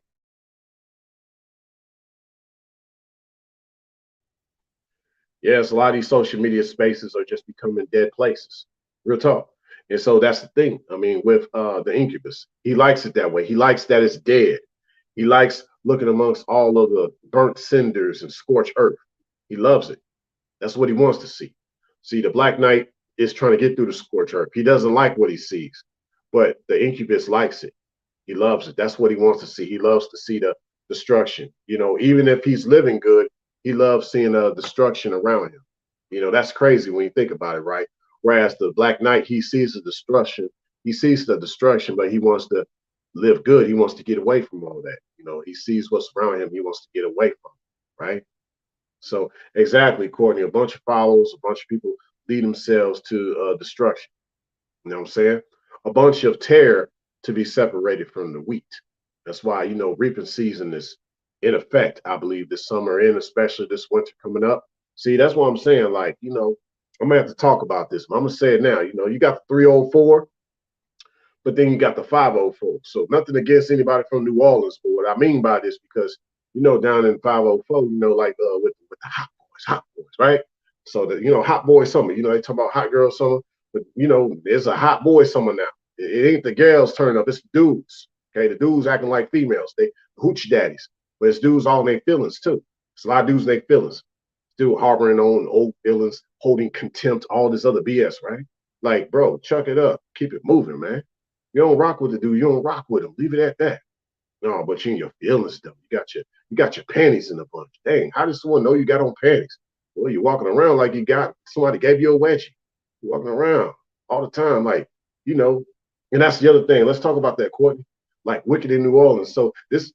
Yes, a lot of these social media spaces are just becoming dead places. Real talk. And so that's the thing. I mean, with the Incubus, he likes it that way. He likes that it's dead. He likes looking amongst all of the burnt cinders and scorched earth. He loves it. That's what he wants to see. See, the Black Knight is trying to get through the scorched earth. He doesn't like what he sees, but the Incubus likes it. He loves it. That's what he wants to see. He loves to see the destruction. Even if he's living good, he loves seeing destruction around him. That's crazy when you think about it, right? Whereas the Black Knight, he sees the destruction. He sees the destruction, but he wants to live good. He wants to get away from all that. He sees what's around him. He wants to get away from, right? So exactly, Courtney, a bunch of followers, a bunch of people lead themselves to destruction. You know what I'm saying? A bunch of tear to be separated from the wheat. That's why, reaping season is in effect, I believe, this summer and especially this winter coming up. See, that's what I'm saying. Like, I'm gonna have to talk about this. I'm gonna say it now. You got the 304, but then you got the 504. So nothing against anybody from New Orleans, but what I mean by this, because down in 504, like with the hot boys, right? So the hot boy summer, they talk about hot girl summer, but there's a hot boy summer now. It ain't the girls turning up, it's the dudes. Okay, the dudes acting like females. They hoochie daddies, but it's dudes all in their feelings too. It's a lot of dudes in their feelings, still harboring on old feelings, holding contempt, all this other BS, right? Like, bro, chuck it up, keep it moving, man. You don't rock with the dude, you don't rock with him. Leave it at that. No, but you in your feelings though. You got your panties in a bunch. Dang, how does someone know you got on panties? Well, you're walking around like you got somebody gave you a wedgie. You're walking around all the time, like, and that's the other thing. Let's talk about that, Courtney. Like Wicked in New Orleans. So this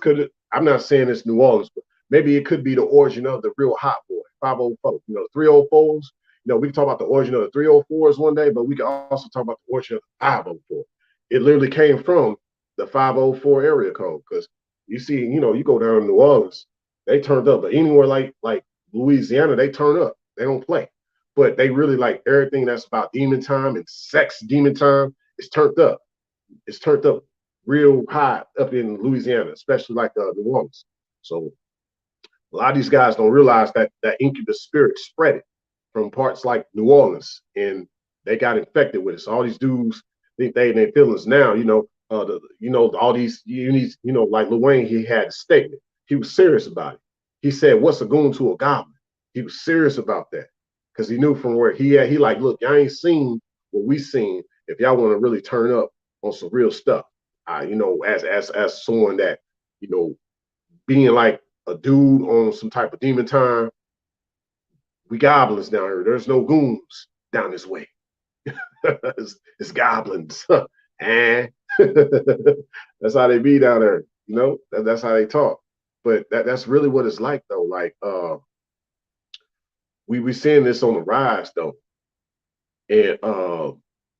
could, I'm not saying it's New Orleans, but maybe it could be the origin of the real hot boy, 504. 304s. We can talk about the origin of the 304s one day, but we can also talk about the origin of the 504. It literally came from the 504 area code, because you see, you go down to New Orleans, they turned up, but anywhere like Louisiana, they turn up. They don't play. But they really like everything that's about demon time and sex demon time is turned up. It's turned up real high up in Louisiana, especially like New Orleans. So a lot of these guys don't realize that incubus spirit spread it from parts like New Orleans, and they got infected with it. So all these dudes think they in their feelings now. All these unis. Like Lil Wayne, he had a statement. He was serious about it. He said, "What's a goon to a goblin?" He was serious about that because he knew from where he at. He like, look, y'all ain't seen what we seen. If y'all want to really turn up on some real stuff, as someone that being like a dude on some type of demon time, we goblins down here. There's no goons down this way. it's goblins. And that's how they be down there. That's how they talk. But that's really what it's like though. Like we seeing this on the rise though. And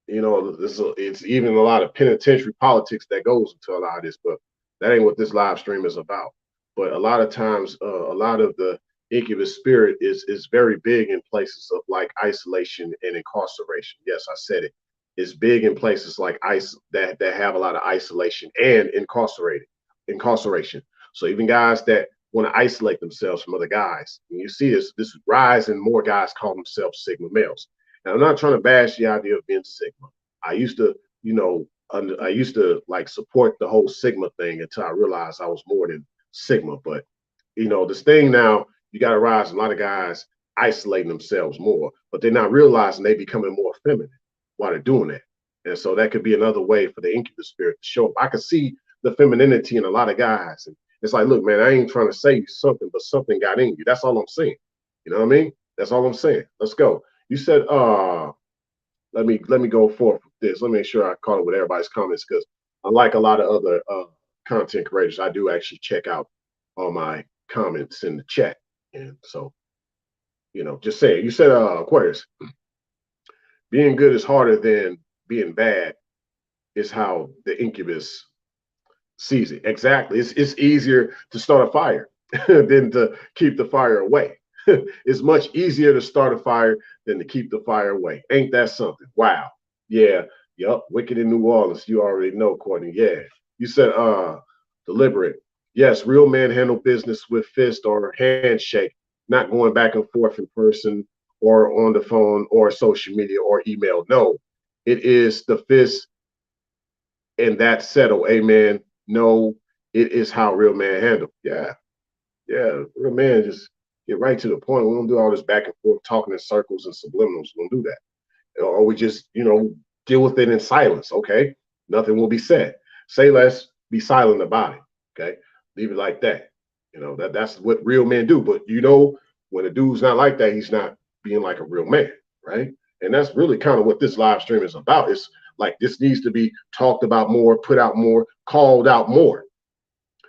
you know, it's even a lot of penitentiary politics that goes into a lot of this, but that ain't what this live stream is about. But a lot of times, a lot of the incubus spirit is very big in places of like isolation and incarceration. Yes, I said it. It's big in places like ice that have a lot of isolation and incarceration. So even guys that want to isolate themselves from other guys, and you see this rise in more guys call themselves sigma males. And I'm not trying to bash the idea of being sigma. I used to, you know, I used to like support the whole sigma thing until I realized I was more than sigma. But you know, this thing now, you got to rise. A lot of guys isolating themselves more, but they're not realizing they becoming more feminine while they're doing that. And so that could be another way for the incubus spirit to show up. I could see the femininity in a lot of guys. And it's like, look, man, I ain't trying to say something, but something got in you. That's all I'm saying. You know what I mean? That's all I'm saying. Let's go. You said, let me go forth with this. Let me make sure I caught it with everybody's comments because unlike a lot of other content creators, I do actually check out all my comments in the chat. And so, you know, just saying, you said Aquarius, being good is harder than being bad is how the incubus sees it. Exactly. It's easier to start a fire than to keep the fire away. It's much easier to start a fire than to keep the fire away. Ain't that something? Wow. Yeah. Yup. Wicked in New Orleans. You already know, Courtney. Yeah. You said deliberate. Yes, real men handle business with fist or handshake, not going back and forth in person or on the phone or social media or email. No, it is the fist and that settle. Amen. No, it is how real men handle. Yeah. Yeah. Real men just get right to the point. We don't do all this back and forth talking in circles and subliminals. We don't do that. Or we just, you know, deal with it in silence. Okay. Nothing will be said. Say less, be silent about it. Okay. Leave it like that. You know, that's what real men do. But you know, when a dude's not like that, he's not being like a real man, right? And that's really kind of what this live stream is about. It's like this needs to be talked about more, put out more, called out more.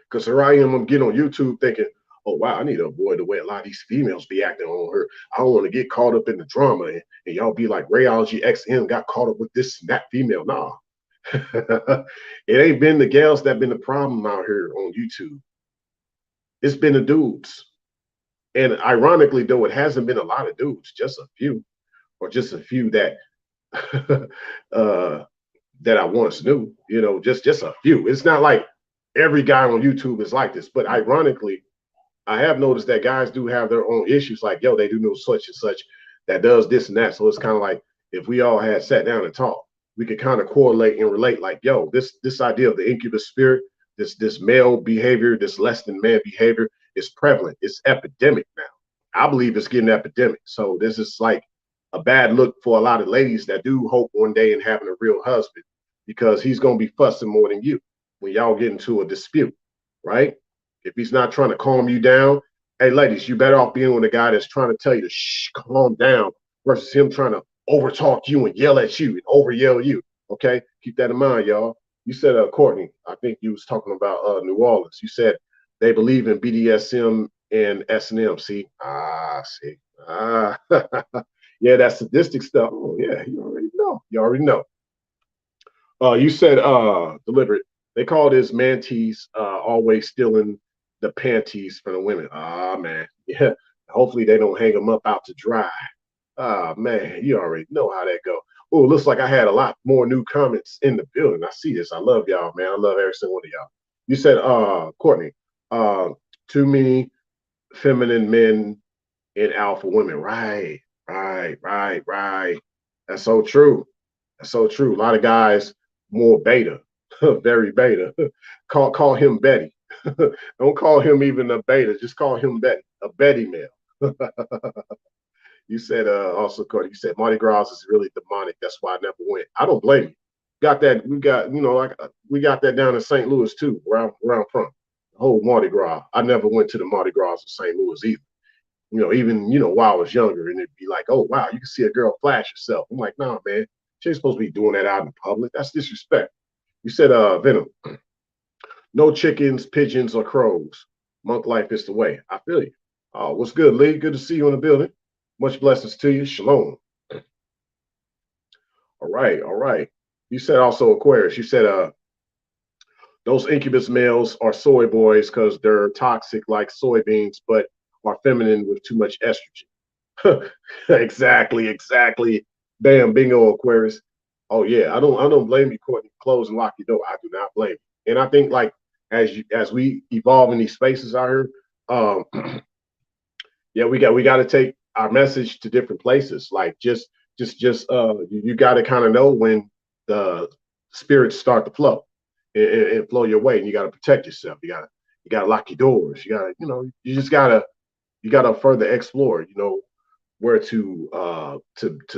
Because here I am, I'm getting on YouTube thinking, oh wow, I need to avoid the way a lot of these females be acting on her. I don't want to get caught up in the drama and y'all be like Rayology XM got caught up with this and that female. Nah. It ain't been the gals that been the problem out here on YouTube. It's been the dudes. And ironically, though, it hasn't been a lot of dudes, just a few, or just a few that that I once knew, you know, just a few. It's not like every guy on YouTube is like this, but ironically, I have noticed that guys do have their own issues. Like, yo, they do know such and such that does this and that. So it's kind of like if we all had sat down and talked, we could kind of correlate and relate. Like, yo, this idea of the incubus spirit, this male behavior, this less than man behavior is prevalent. It's epidemic now. I believe it's getting epidemic. So this is like a bad look for a lot of ladies that do hope one day in having a real husband because he's going to be fussing more than you when y'all get into a dispute, right? If he's not trying to calm you down, hey, ladies, you better off being with a guy that's trying to tell you to shh, calm down versus him trying to overtalk you and yell at you and over yell you. Okay, keep that in mind, y'all. You said, Courtney, I think you was talking about New Orleans. You said they believe in BDSM and S&M. See, yeah, that sadistic stuff. Oh yeah, you already know. You already know. You said deliberate. They call this mantis always stealing the panties from the women. Ah man, yeah. Hopefully they don't hang them up out to dry. Ah man, you already know how that go. Oh, looks like I had a lot more new comments in the building. I see this. I love y'all, man. I love every single one of y'all. You said, Courtney, uh, too many feminine men and alpha women. Right, right. That's so true. That's so true. A lot of guys more beta, very beta. Call him Betty. Don't call him even a beta. Just call him Betty, a Betty male. You said also, Cody. You said Mardi Gras is really demonic. That's why I never went. I don't blame you. Got that? We got we got that down in St. Louis too, where I'm from. The whole Mardi Gras. I never went to the Mardi Gras in St. Louis either. You know, even while I was younger, and it'd be like, oh wow, you can see a girl flash herself. I'm like, nah, man, she ain't supposed to be doing that out in public. That's disrespect. You said, Venom, no chickens, pigeons, or crows. Monk life is the way. I feel you. What's good, Lee? Good to see you in the building. Much blessings to you. Shalom. All right, all right. You said also Aquarius. You said those incubus males are soy boys because they're toxic like soybeans, but are feminine with too much estrogen. Exactly, exactly. Bam, bingo, Aquarius. Oh yeah, I don't blame you, Courtney. Close and lock your door. I do not blame you. And I think like as we evolve in these spaces out here, um, yeah, we got to take our message to different places. Like you got to kind of know when the spirits start to flow and flow your way, and you got to protect yourself. You got to lock your doors. You got to further explore. Where to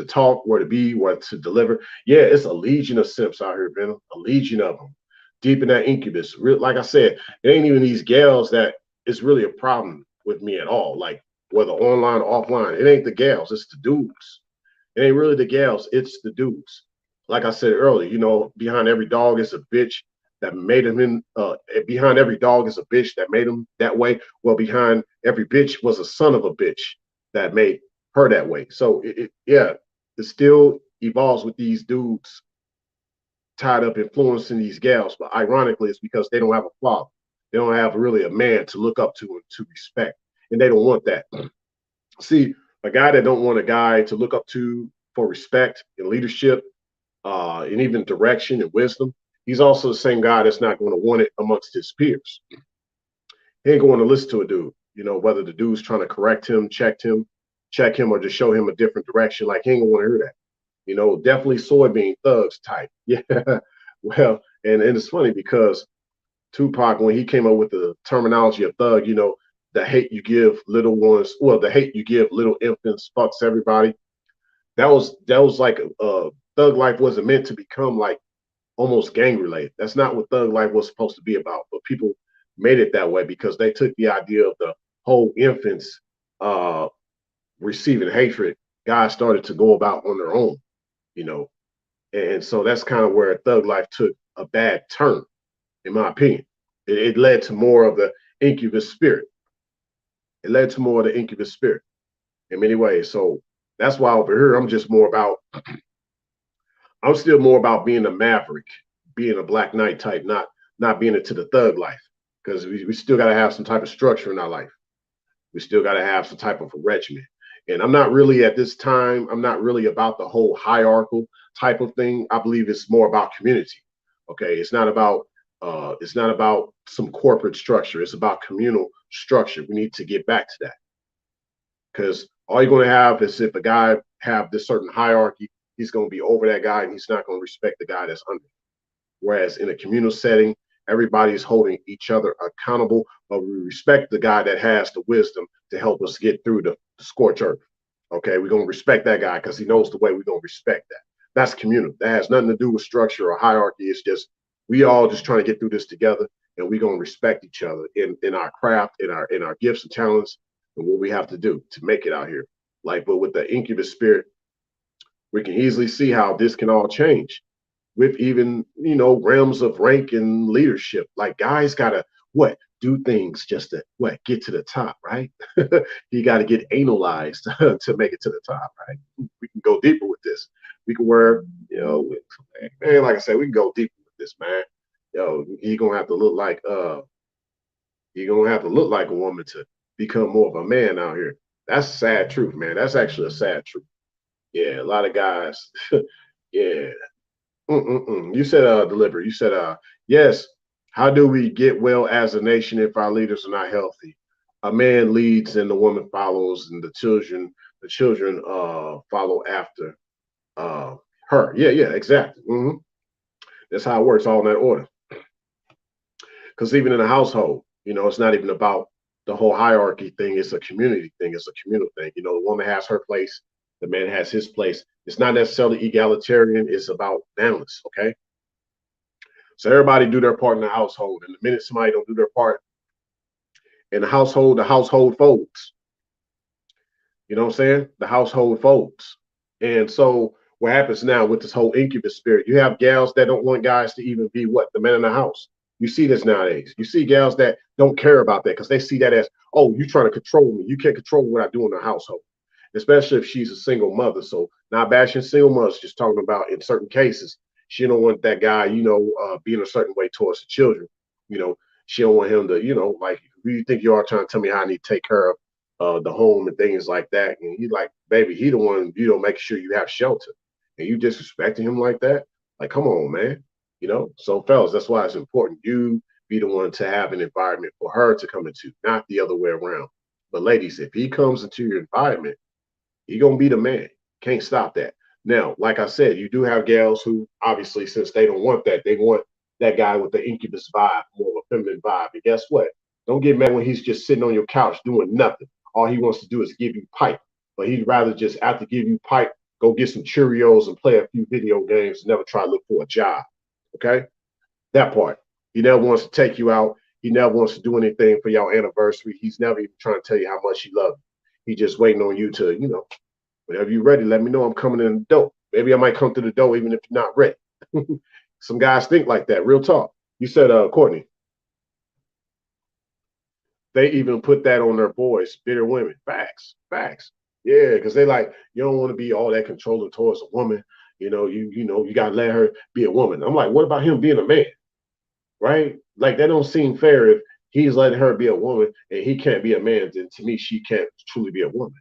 talk, where to be, where to deliver. Yeah, it's a legion of simps out here, man. A legion of them. Deep in that incubus. Like I said, it ain't even these gals that is really a problem with me at all. Like whether online or offline, it ain't the gals, it's the dudes. It ain't really the gals, it's the dudes. Like I said earlier, behind every dog is a bitch that made him in. Behind every dog is a bitch that made him that way. Well, behind every bitch was a son of a bitch that made her that way. So yeah, it still evolves with these dudes tied up influencing these gals. But ironically, it's because they don't have a father. They don't have really a man to look up to and to respect, and they don't want that. See, a guy that don't want a guy to look up to for respect and leadership, and even direction and wisdom, he's also the same guy that's not going to want it amongst his peers. He ain't going to listen to a dude, whether the dude's trying to correct him, check him, or just show him a different direction. Like he ain't gonna want to hear that. Definitely soybean thugs type. Yeah. Well, and it's funny because Tupac, when he came up with the terminology of thug, the hate you give little ones, well, the hate you give little infants fucks everybody. That was like thug life wasn't meant to become like almost gang related. That's not what thug life was supposed to be about. But people made it that way because they took the idea of the whole infants receiving hatred. Guys started to go about on their own, you know, and so that's kind of where thug life took a bad turn, in my opinion. It led to more of the incubus spirit. It led to more of the incubus spirit in many ways. So that's why over here I'm still more about being a maverick, being a Black Knight type, not being into the thug life, because we still got to have some type of structure in our life. We still got to have some type of a regimen. And I'm not really at this time, I'm not really about the whole hierarchical type of thing. I believe it's more about community. Okay. It's not about some corporate structure. It's about communal structure. We need to get back to that. Because all you're going to have is if a guy have this certain hierarchy, he's going to be over that guy and he's not going to respect the guy that's under. Whereas in a communal setting, everybody's holding each other accountable, but we respect the guy that has the wisdom to help us get through the scorched earth. Okay, we're gonna respect that guy because he knows the way. We're gonna respect that. That's communal. That has nothing to do with structure or hierarchy. It's just we all just trying to get through this together, and we're gonna respect each other in our craft, in our gifts and talents, and what we have to do to make it out here. Like, but with the incubus spirit, we can easily see how this can all change with even realms of rank and leadership. Like guys gotta what do things just to what get to the top, right? You got to get analyzed to make it to the top, right? We can go deeper with this. We can wear, man, like I said, we can go deeper with this, man. You're gonna have to look like a woman to become more of a man out here. That's a sad truth, man. That's actually a sad truth. Yeah, a lot of guys. Yeah. You said deliver. You said yes. How do we get well as a nation if our leaders are not healthy? A man leads and the woman follows, and the children follow after her. Yeah, yeah, exactly. That's how it works, all in that order. Because even in a household, it's not even about the whole hierarchy thing. It's a community thing. It's a communal thing. The woman has her place, the man has his place. It's not necessarily egalitarian. It's about balance. Okay. So everybody do their part in the household. And the minute somebody don't do their part in the household folds. You know what I'm saying? The household folds. And so what happens now with this whole incubus spirit, you have gals that don't want guys to even be what? The man in the house. You see this nowadays. You see gals that don't care about that because they see that as, oh, you're trying to control me. You can't control what I do in the household. especially if she's a single mother. So not bashing single mothers, just talking about in certain cases, she don't want that guy, being a certain way towards the children. You know, she don't want him to, like, who you think you are trying to tell me how I need to take care of the home and things like that. And he's like, baby, he the one, making sure you have shelter. And you disrespecting him like that? Like, come on, man. So fellas, that's why it's important. You be the one to have an environment for her to come into, not the other way around. But ladies, if he comes into your environment, he gonna be the man. Can't stop that. Now, like I said, you do have gals who obviously, since they don't want that, they want that guy with the incubus vibe, more of a feminine vibe. And guess what? Don't get mad when he's just sitting on your couch doing nothing. All he wants to do is give you pipe. But he'd rather just, after give you pipe, go get some Cheerios and play a few video games and never try to look for a job. Okay? That part. He never wants to take you out. He never wants to do anything for your anniversary. He's never even trying to tell you how much he loves you. He's just waiting on you to, whenever you're ready, let me know I'm coming in the door. Maybe I might come to the door even if you're not ready. Some guys think like that. Real talk. You said, Courtney, they even put that on their boys, bitter women. Facts. Yeah, because they like, you don't want to be all that controlling towards a woman. You got to let her be a woman. I'm like, what about him being a man? Right? Like, that don't seem fair if he's letting her be a woman and he can't be a man. Then to me, she can't truly be a woman.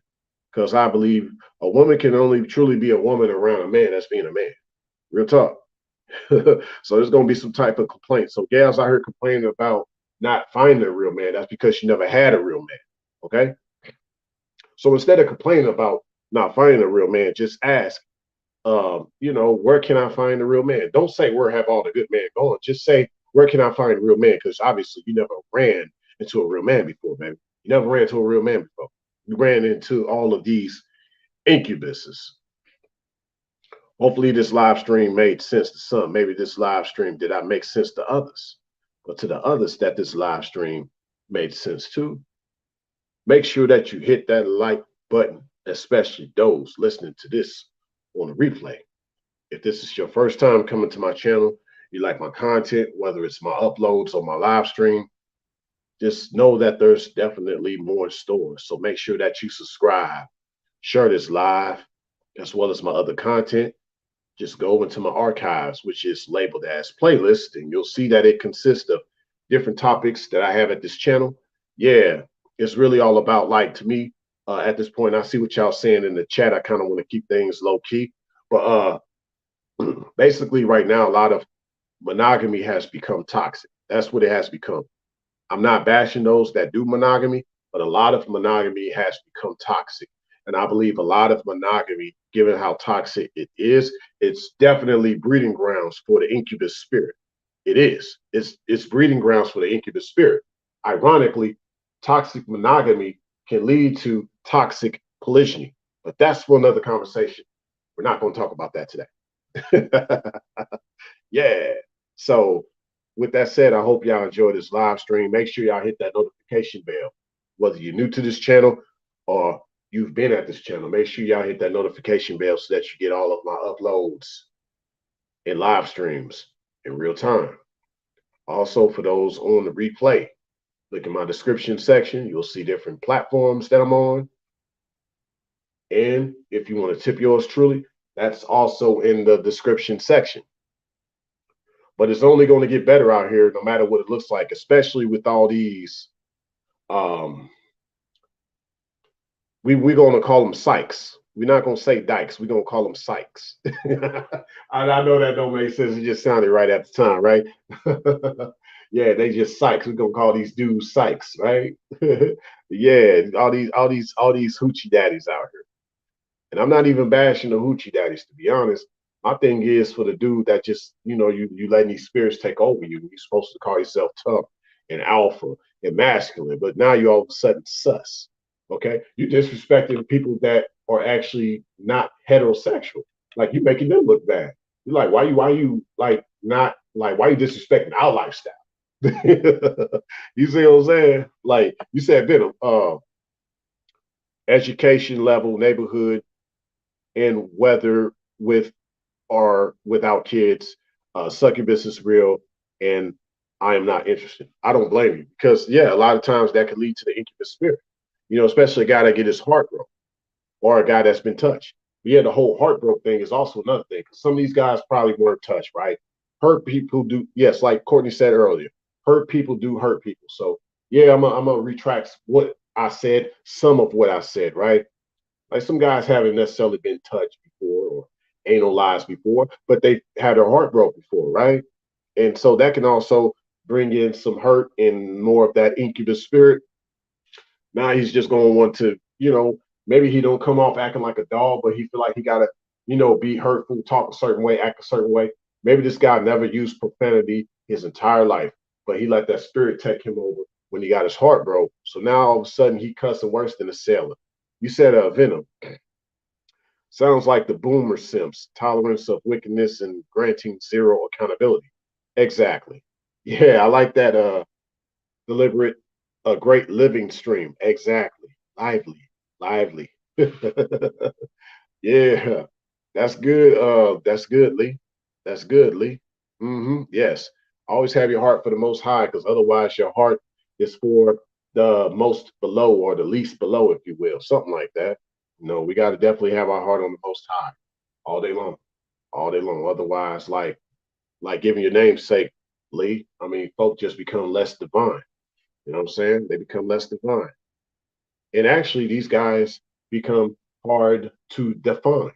Because I believe a woman can only truly be a woman around a man that's being a man. Real talk. So there's going to be some type of complaint. So gals out here complaining about not finding a real man, that's because she never had a real man. Okay? So instead of complaining about not finding a real man, just ask, where can I find a real man? Don't say where have all the good men gone. Just say, where can I find a real man? Because obviously you never ran into a real man before, baby. You never ran into a real man before. You ran into all of these incubuses. Hopefully this live stream made sense to some. Maybe this live stream did not make sense to others. But to the others that this live stream made sense to, make sure that you hit that like button, especially those listening to this on the replay. If this is your first time coming to my channel, you like my content, whether it's my uploads or my live stream, just know that there's definitely more in store. So make sure that you subscribe, share this live, as well as my other content. Just go into my archives, which is labeled as playlist, and you'll see that it consists of different topics that I have at this channel. Yeah, it's really all about, like, to me, at this point, I see what y'all saying in the chat. I kind of want to keep things low key, but basically right now, a lot of monogamy has become toxic. That's what it has become. I'm not bashing those that do monogamy, but a lot of monogamy has become toxic. And I believe a lot of monogamy, given how toxic it is, it's definitely breeding grounds for the incubus spirit. It is. It's breeding grounds for the incubus spirit. Ironically, toxic monogamy can lead to toxic polygyny. But that's for another conversation. We're not going to talk about that today. Yeah. So with that said, I hope y'all enjoy this live stream. Make sure y'all hit that notification bell. Whether you're new to this channel or you've been at this channel, make sure y'all hit that notification bell so that you get all of my uploads and live streams in real time. Also, for those on the replay, look in my description section. You'll see different platforms that I'm on. And if you want to tip yours truly, that's also in the description section. But it's only going to get better out here, no matter what it looks like, especially with all these. We're going to call them psychs. We're not going to say dykes. We're going to call them psychs. I know that don't make sense. It just sounded right at the time, right? Yeah, they just psychs. We're going to call these dudes psychs, right? Yeah, all these hoochie daddies out here. And I'm not even bashing the hoochie daddies, to be honest. My thing is for the dude that just, you letting these spirits take over you. You're supposed to call yourself tough and alpha and masculine, but now you're all of a sudden sus. Okay, you're disrespecting people that are actually not heterosexual. Like, you're making them look bad. You're like, why you like not like why you disrespecting our lifestyle? You see what I'm saying? Like you said, bit of education level, neighborhood, and whether with or without kids, succubus is real, and I am not interested. I don't blame you, because yeah, a lot of times that could lead to the incubus spirit. Especially a guy that get his heart broke. or a guy that's been touched. But yeah, the whole heartbroken thing is also another thing. Because some of these guys probably weren't touched, right? Hurt people do, yes, like Courtney said earlier, hurt people do hurt people. So yeah, I'm gonna retract what I said, some of what I said, right? Like some guys haven't necessarily been touched before or analyzed before, but they had their heart broke before, right? And so that can also bring in some hurt and more of that incubus spirit. Now he's just gonna want to, maybe he don't come off acting like a dog, but he feel like he gotta, be hurtful, talk a certain way, act a certain way. Maybe this guy never used profanity his entire life, but he let that spirit take him over when he got his heart broke. So now all of a sudden he cussing worse than a sailor. You said Venom. Sounds like the boomer simps, tolerance of wickedness and granting zero accountability. Exactly. Yeah, I like that deliberate, a great living stream. Exactly. Lively. Lively. Yeah. That's good. That's good, Lee. That's good, Lee. Yes. Always have your heart for the most high, because otherwise your heart is for the most below or the least below, if you will. Something like that. No, we got to definitely have our heart on the most high all day long. All day long. Otherwise, like giving your namesake, Lee, I mean, folk just become less divine. You know what I'm saying? They become less divine. And actually, these guys become hard to define.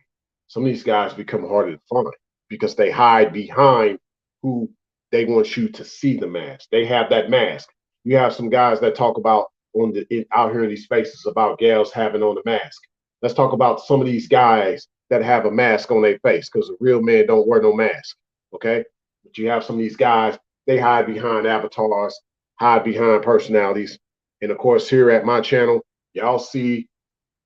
Some of these guys become hard to define because they hide behind who they want you to see the mask. They have that mask. You have some guys that talk about out here in these spaces about gals having on a mask. Let's talk about some of these guys that have a mask on their face, because a real man don't wear no mask. Okay, but you have some of these guys, they hide behind avatars, hide behind personalities, and of course here at my channel, y'all see,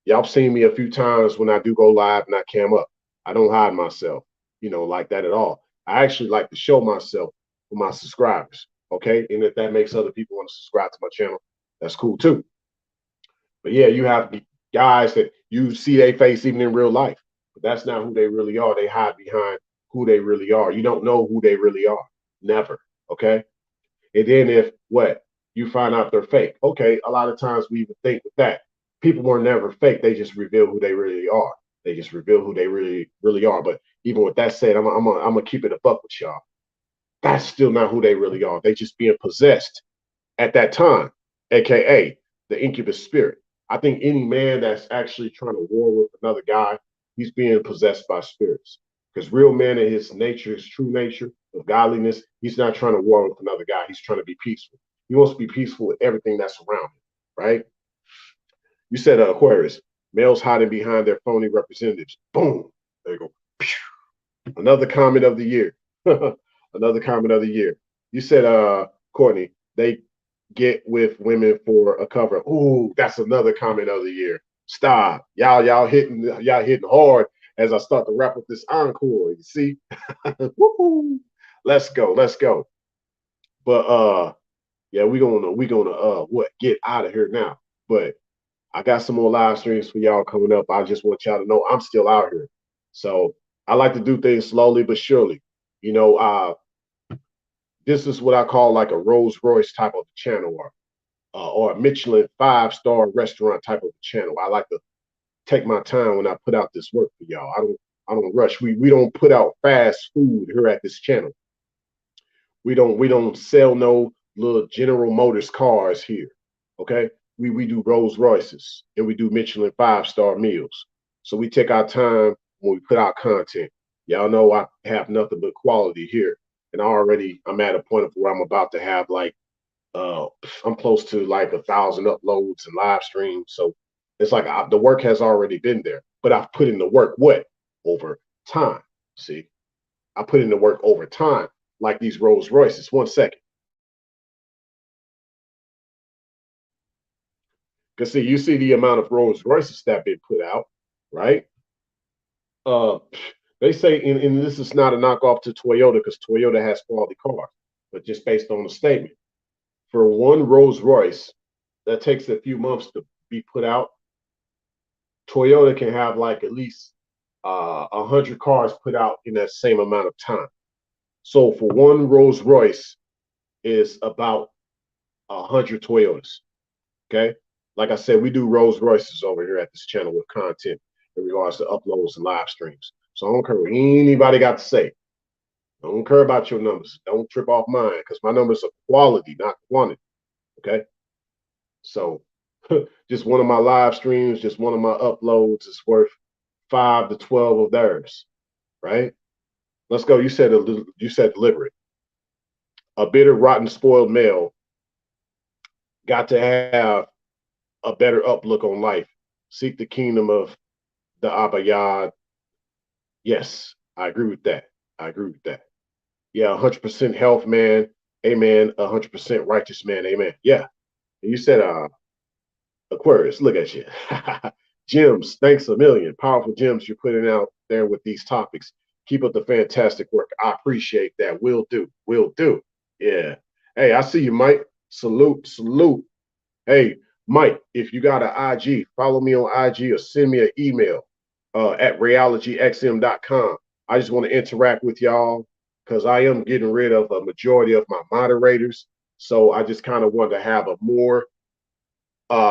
y'all seen me a few times when I do go live and I cam up. I don't hide myself, like that at all. I actually like to show myself for my subscribers. Okay. And if that makes other people want to subscribe to my channel, that's cool too. But yeah, you have guys that you see their face even in real life, but that's not who they really are. They hide behind who they really are. You don't know who they really are. Never. Okay. And then if what you find out they're fake, okay, a lot of times we even think with that. People were never fake. They just reveal who they really are. They just reveal who they really are. But even with that said, I'm gonna keep it a buck with y'all. That's still not who they really are. They just being possessed at that time, aka the incubus spirit. I think any man that's actually trying to war with another guy, he's being possessed by spirits. Because real man in his nature, his true nature of godliness, he's not trying to war with another guy. He's trying to be peaceful. He wants to be peaceful with everything that's around him, right? You said Aquarius, males hiding behind their phony representatives. Boom. There you go. Another comment of the year. Another comment of the year. You said, Courtney, they get with women for a cover. Ooh, that's another comment of the year. Stop. Y'all hitting hard as I start to wrap up this encore. You see? Let's go. Let's go. But yeah, we gonna what get out of here now. But I got some more live streams for y'all coming up. I just want y'all to know I'm still out here. So I like to do things slowly but surely. This is what I call like a Rolls Royce type of channel, or a Michelin 5-star restaurant type of channel. I like to take my time when I put out this work for y'all. I don't rush. We don't put out fast food here at this channel. We don't sell no little General Motors cars here. Okay. We do Rolls Royces and we do Michelin 5-star meals. So we take our time when we put out content. Y'all know I have nothing but quality here. And I'm at a point of where I'm about to have like I'm close to like 1,000 uploads and live streams. So it's like the work has already been there, but I've put in the work what? Over time. See, I put in the work over time, like these Rolls Royces. 1 second. Because see, you see the amount of Rolls Royces that been put out, right? Uh, they say, and this is not a knockoff to Toyota because Toyota has quality cars, but just based on the statement, for one Rolls Royce that takes a few months to be put out, Toyota can have like at least 100 cars put out in that same amount of time. So for one Rolls Royce is about 100 Toyotas. Okay, like I said, we do Rolls Royces over here at this channel with content in regards to uploads and live streams. So I don't care what anybody got to say. I don't care about your numbers. Don't trip off mine because my numbers are quality, not quantity. Okay. So just one of my live streams, just one of my uploads is worth 5 to 12 of theirs. Right? Let's go. You said deliberate. A bitter, rotten, spoiled male got to have a better outlook on life. Seek the kingdom of the Abayad. Yes, I agree with that. I agree with that. Yeah, 100% health, man. Amen. 100% righteous, man. Amen. Yeah. You said Aquarius, look at you. Gems, thanks a million. Powerful gems you're putting out there with these topics. Keep up the fantastic work. I appreciate that. Will do. Will do. Yeah. Hey, I see you, Mike. Salute, salute. Hey, Mike, if you got an IG, follow me on IG or send me an email at rayologyxm.com. I just want to interact with y'all because I am getting rid of a majority of my moderators. So I just kind of want to have a more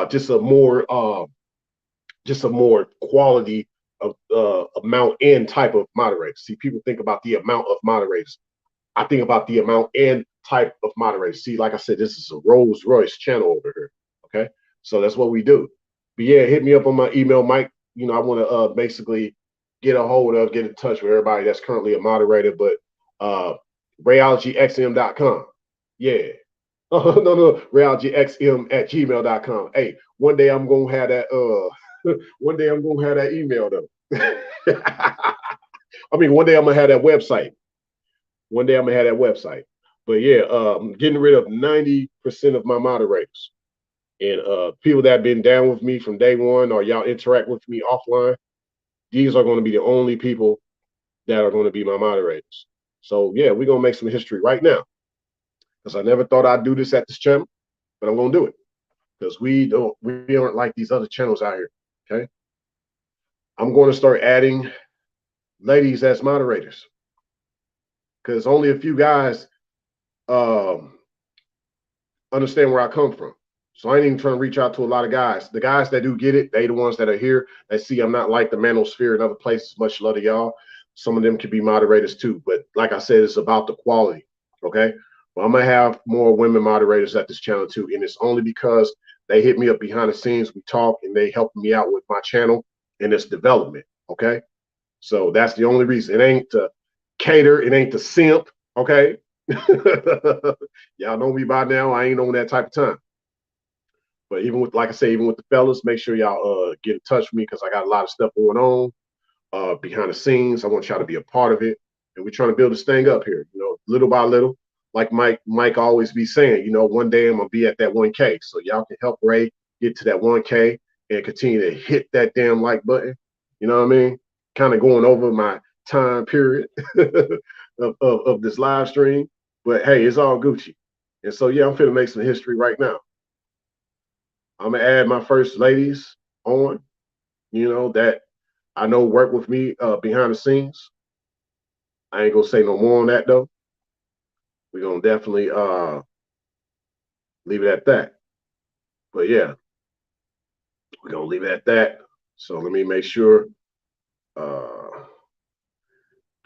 just a more quality of amount and type of moderators. See, people think about the amount of moderators. I think about the amount and type of moderators. See, like I said, this is a Rolls Royce channel over here. Okay, so that's what we do. But yeah, hit me up on my email, Mike. You know, I want to basically get in touch with everybody that's currently a moderator. But rayologyxm.com. Yeah. No, rayologyxm at gmail.com. Hey, one day I'm gonna have that one day I'm gonna have that email though. I mean, one day I'm gonna have that website. One day I'm gonna have that website. But yeah, I'm getting rid of 90% of my moderators. And people that have been down with me from day one or y'all interact with me offline, these are going to be the only people that are going to be my moderators. So yeah, we're gonna make some history right now. Because I never thought I'd do this at this channel, but I'm gonna do it. Because we aren't like these other channels out here. Okay. I'm going to start adding ladies as moderators. Because only a few guys understand where I come from. So I ain't even trying to reach out to a lot of guys. The guys that do get it, they the ones that are here. They see I'm not like the manosphere and other places. Much love to y'all. Some of them can be moderators too. But like I said, it's about the quality. Okay. Well, I'm gonna have more women moderators at this channel too. And it's only because they hit me up behind the scenes. We talk and they help me out with my channel and its development. Okay. So that's the only reason. It ain't to cater, it ain't to simp. Okay. Y'all know me by now. I ain't on that type of time. But even with, like I say, even with the fellas, make sure y'all get in touch with me because I got a lot of stuff going on behind the scenes. I want y'all to be a part of it, and we're trying to build this thing up here. You know, little by little. Like Mike always be saying, you know, one day I'm gonna be at that 1K. So y'all can help Ray get to that 1K and continue to hit that damn like button. You know what I mean? Kind of going over my time period of this live stream. But hey, it's all Gucci. And so yeah, I'm finna make some history right now. I'm gonna add my first ladies on, you know, that I know work with me behind the scenes. I ain't gonna say no more on that though. We're gonna definitely leave it at that. But yeah, we're gonna leave it at that. So let me make sure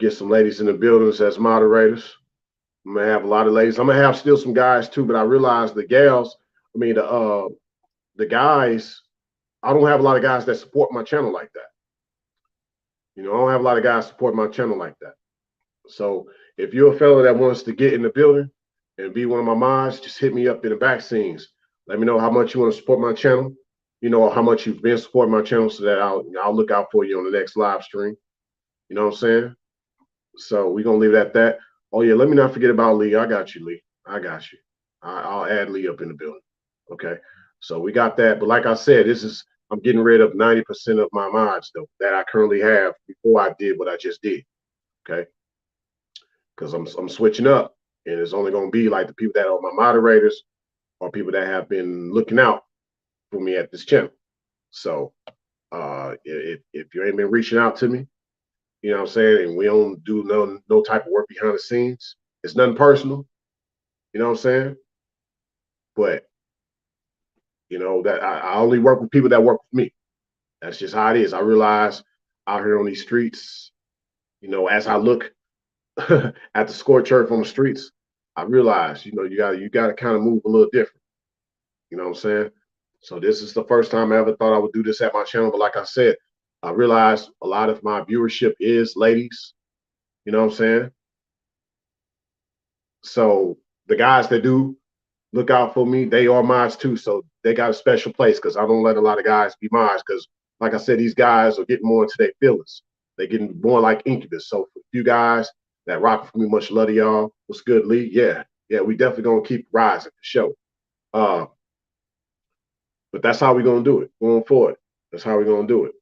get some ladies in the buildings as moderators. I'm gonna have a lot of ladies. I'm gonna have still some guys too, but I realize the gals, I mean the guys, I don't have a lot of guys that support my channel like that. You know, I don't have a lot of guys support my channel like that. So if you're a fella that wants to get in the building and be one of my mods, just hit me up in the back scenes. Let me know how much you want to support my channel, you know, how much you've been supporting my channel so that I'll look out for you on the next live stream. You know what I'm saying? So we're gonna leave it at that. Oh yeah, let me not forget about Lee. I got you, Lee. I got you. I'll add Lee up in the building. Okay. So we got that. But like I said, I'm getting rid of 90% of my mods though that I currently have before I did what I just did. Okay. Because I'm switching up. And it's only gonna be like the people that are my moderators or people that have been looking out for me at this channel. So if you ain't been reaching out to me, you know what I'm saying, and we don't do no type of work behind the scenes, it's nothing personal, you know what I'm saying? But You know, that I only work with people that work with me. That's just how it is. I realize out here on these streets, you know, as I look at the scorched earth on the streets, I realize, you know, you gotta kind of move a little different. You know what I'm saying? So this is the first time I ever thought I would do this at my channel. But like I said, I realized a lot of my viewership is ladies. You know what I'm saying? So the guys that do look out for me, they are mine too. So they got a special place because I don't let a lot of guys be mine. Because like I said, these guys are getting more into their feelings. They're getting more like Incubus. So for you guys that rock for me, much love to y'all. What's good, Lee? Yeah, yeah, we definitely gonna keep rising for sure. Uh, but that's how we're gonna do it going forward. That's how we're gonna do it.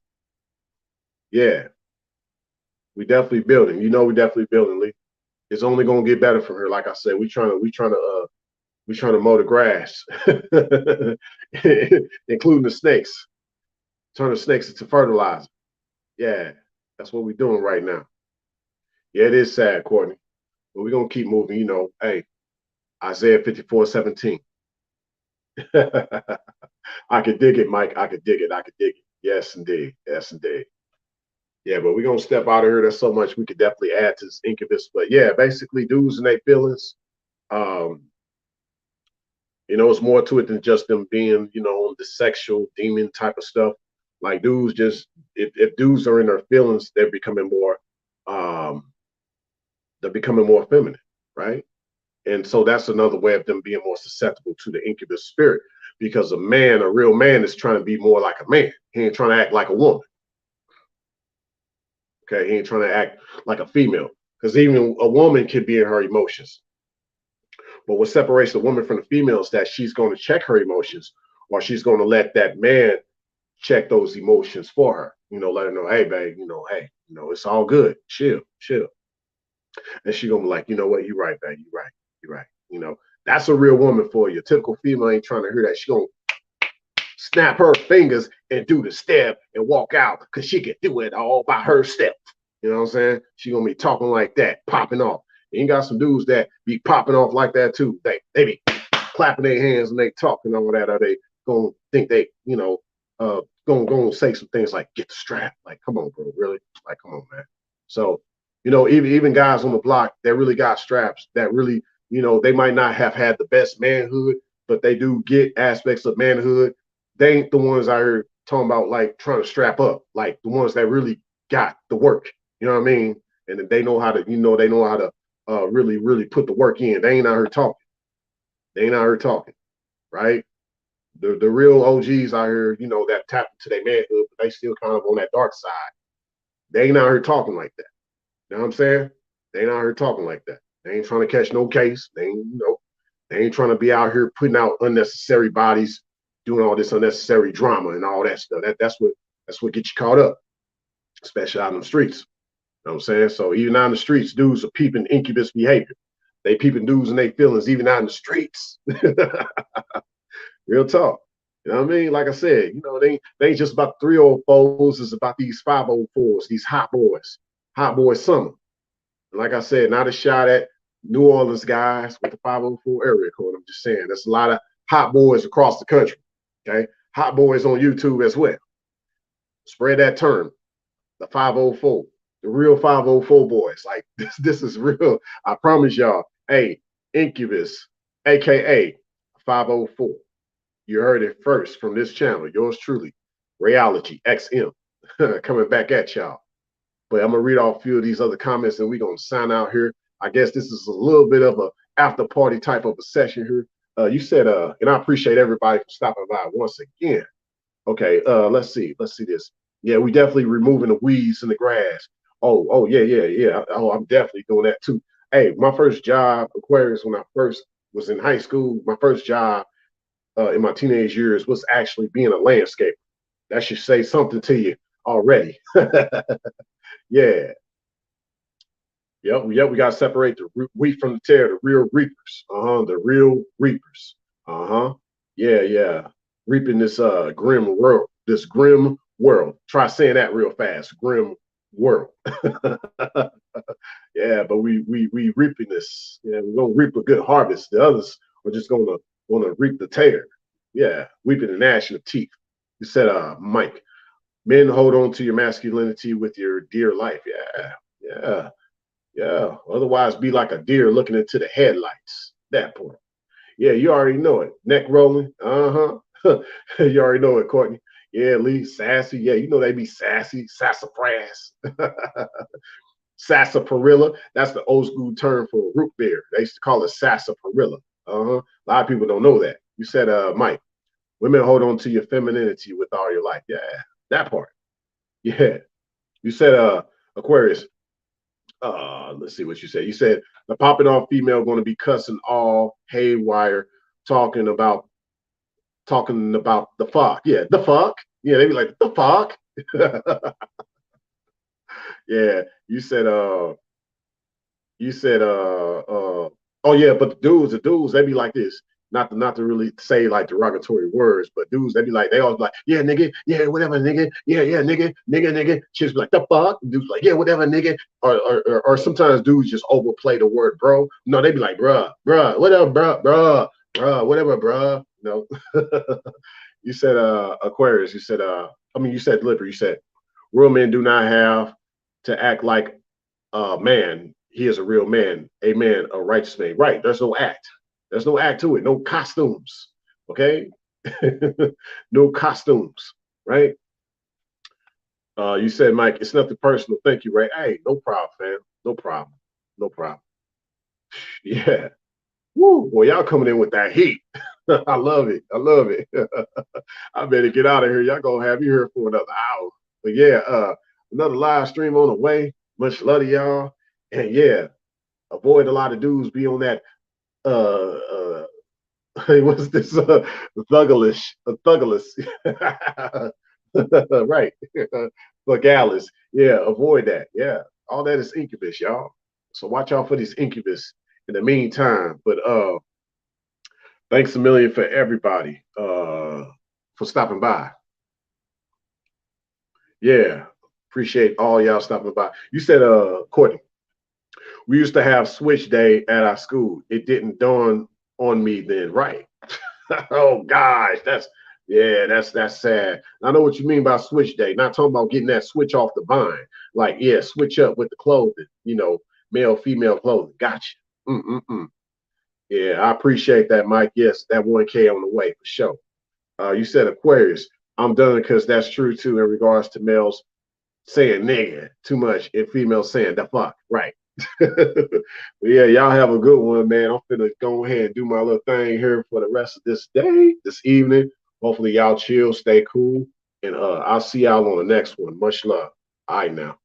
Yeah, we definitely building. You know, we definitely building, Lee. It's only gonna get better from here. Like I said, we trying to mow the grass, including the snakes. Turn the snakes into fertilizer. Yeah, that's what we're doing right now. Yeah, it is sad, Courtney, but we're gonna keep moving. You know, hey, Isaiah 54:17. I could dig it, Mike. I could dig it. I could dig it. Yes, indeed. Yes, indeed. Yeah, but we're gonna step out of here. There's so much we could definitely add to this Incubus. But yeah, basically, dudes and their feelings. Um, you know, it's more to it than just them being, you know, the sexual demon type of stuff. Like dudes just if dudes are in their feelings, um they're becoming more feminine, right? And so that's another way of them being more susceptible to the incubus spirit. Because a real man is trying to be more like a man. He ain't trying to act like a woman. Okay, he ain't trying to act like a female. Because even a woman can be in her emotions. But what separates the woman from the female is that she's going to check her emotions, or she's going to let that man check those emotions for her. You know, let her know, hey, babe, hey, it's all good. Chill, chill. And she gonna be like, you know what, you're right, babe, you're right, you're right. That's a real woman for you. Typical female ain't trying to hear that. She gonna snap her fingers and do the step and walk out because she can do it all by herself. You know what I'm saying? She gonna be talking like that, popping off. And you got some dudes that be popping off like that too. They be clapping their hands and they talking all that, or they gonna think they, gonna say some things like get the strap. Like, come on, bro, really? Like, come on, man. So, even guys on the block that really got straps, that really, they might not have had the best manhood, but they do get aspects of manhood. They ain't the ones I heard talking about like trying to strap up, like the ones that really got the work. You know what I mean? And they know how to, they know how to really, really put the work in. They ain't out here talking. They ain't out here talking, right? The real OGs out here, that tap into their manhood, but they still kind of on that dark side. They ain't out here talking like that. You know what I'm saying? They ain't out here talking like that. They ain't trying to catch no case. They ain't trying to be out here putting out unnecessary bodies, doing all this unnecessary drama and all that stuff. That's what gets you caught up, especially out in the streets. You know what I'm saying? So even out in the streets, dudes are peeping incubus behavior. They peeping dudes and their feelings even out in the streets. Real talk. You know what I mean? Like I said, they ain't just about 304s, it's about these 504s, these hot boys. Hot boy summer. And like I said, not a shot at New Orleans guys with the 504 area code. I'm just saying there's a lot of hot boys across the country. Okay. Hot boys on YouTube as well. Spread that term. The 504. The real 504 boys. Like this is real. I promise y'all. Hey, Incubus, aka 504. You heard it first from this channel. Yours truly, Rayology XM, coming back at y'all. But I'm gonna read off a few of these other comments and we're gonna sign out here. I guess this is a little bit of a after party type of a session here. You said, and I appreciate everybody for stopping by once again. Okay, let's see this. Yeah, we definitely removing the weeds in the grass. Oh, yeah. Oh, I'm definitely doing that too. Hey, my first job, Aquarius, when I first was in high school, my first job in my teenage years was actually being a landscaper. That should say something to you already. Yeah. Yep. We got to separate the wheat from the tare, the real reapers. The real reapers. Yeah. Reaping this grim world, Try saying that real fast. Grim world. Yeah, but we reaping this. Yeah, we're gonna reap a good harvest. The others are just gonna reap the tare. Yeah, weeping and gnashing of teeth. You said, Mike, men hold on to your masculinity with your dear life. Yeah, yeah, yeah. Otherwise, be like a deer looking into the headlights. That point. Yeah, you already know it. Neck rolling. Uh-huh. You already know it, Courtney. Yeah, Lee, sassy. Yeah, you know they be sassy, sassafras. Sarsaparilla. That's the old school term for root beer. They used to call it sarsaparilla. Uh-huh. A lot of people don't know that. You said, Mike, women hold on to your femininity with all your life. Yeah, that part. Yeah. You said, Aquarius. Let's see what you said. You said the popping off female going to be cussing all haywire, talking about the fuck. Yeah, the fuck. Yeah, they be like the fuck. Yeah, you said oh yeah, but the dudes they be like this. Not to really say like derogatory words, but dudes they be like they always like, yeah, nigga, yeah, whatever, nigga, yeah, yeah, nigga. Chicks be like the fuck. Dudes like, yeah, whatever, nigga. Or sometimes dudes just overplay the word bro. No, they be like, bruh, whatever, bruh, whatever, bruh. No. You said Aquarius, you said you said Libra, you said real men do not have to act like man, he is a real man, a man, a righteous man. Right. There's no act. There's no act to it. No costumes. Okay. No costumes. Right. You said, Mike, it's nothing personal. Thank you, Ray. Hey, no problem, fam. No problem. No problem. Yeah. Woo, boy, y'all coming in with that heat. I love it. I love it. I better get out of here. Y'all gonna have you here for another hour. But yeah, another live stream on the way. Much love to y'all. And yeah, avoid a lot of dudes be on that what's this thugglish right. Thuggalis. Yeah, avoid that. Yeah. All that is incubus, y'all. So watch out for these incubus in the meantime. But thanks a million for everybody for stopping by. Yeah. Appreciate all y'all stopping by. You said Courtney, we used to have switch day at our school. It didn't dawn on me then, right? Oh gosh, that's sad. I know what you mean by switch day. Not talking about getting that switch off the vine. Like, yeah, switch up with the clothing, male, female clothing. Gotcha. Mm-mm-mm. Yeah, I appreciate that, Mike. Yes, that 1K on the way for sure. You said Aquarius. I'm done because that's true too in regards to males saying nigga too much and females saying the fuck. Right. Yeah, y'all have a good one, man. I'm finna go ahead and do my little thing here for the rest of this day, this evening. Hopefully y'all chill, stay cool, and I'll see y'all on the next one. Much love. All right now.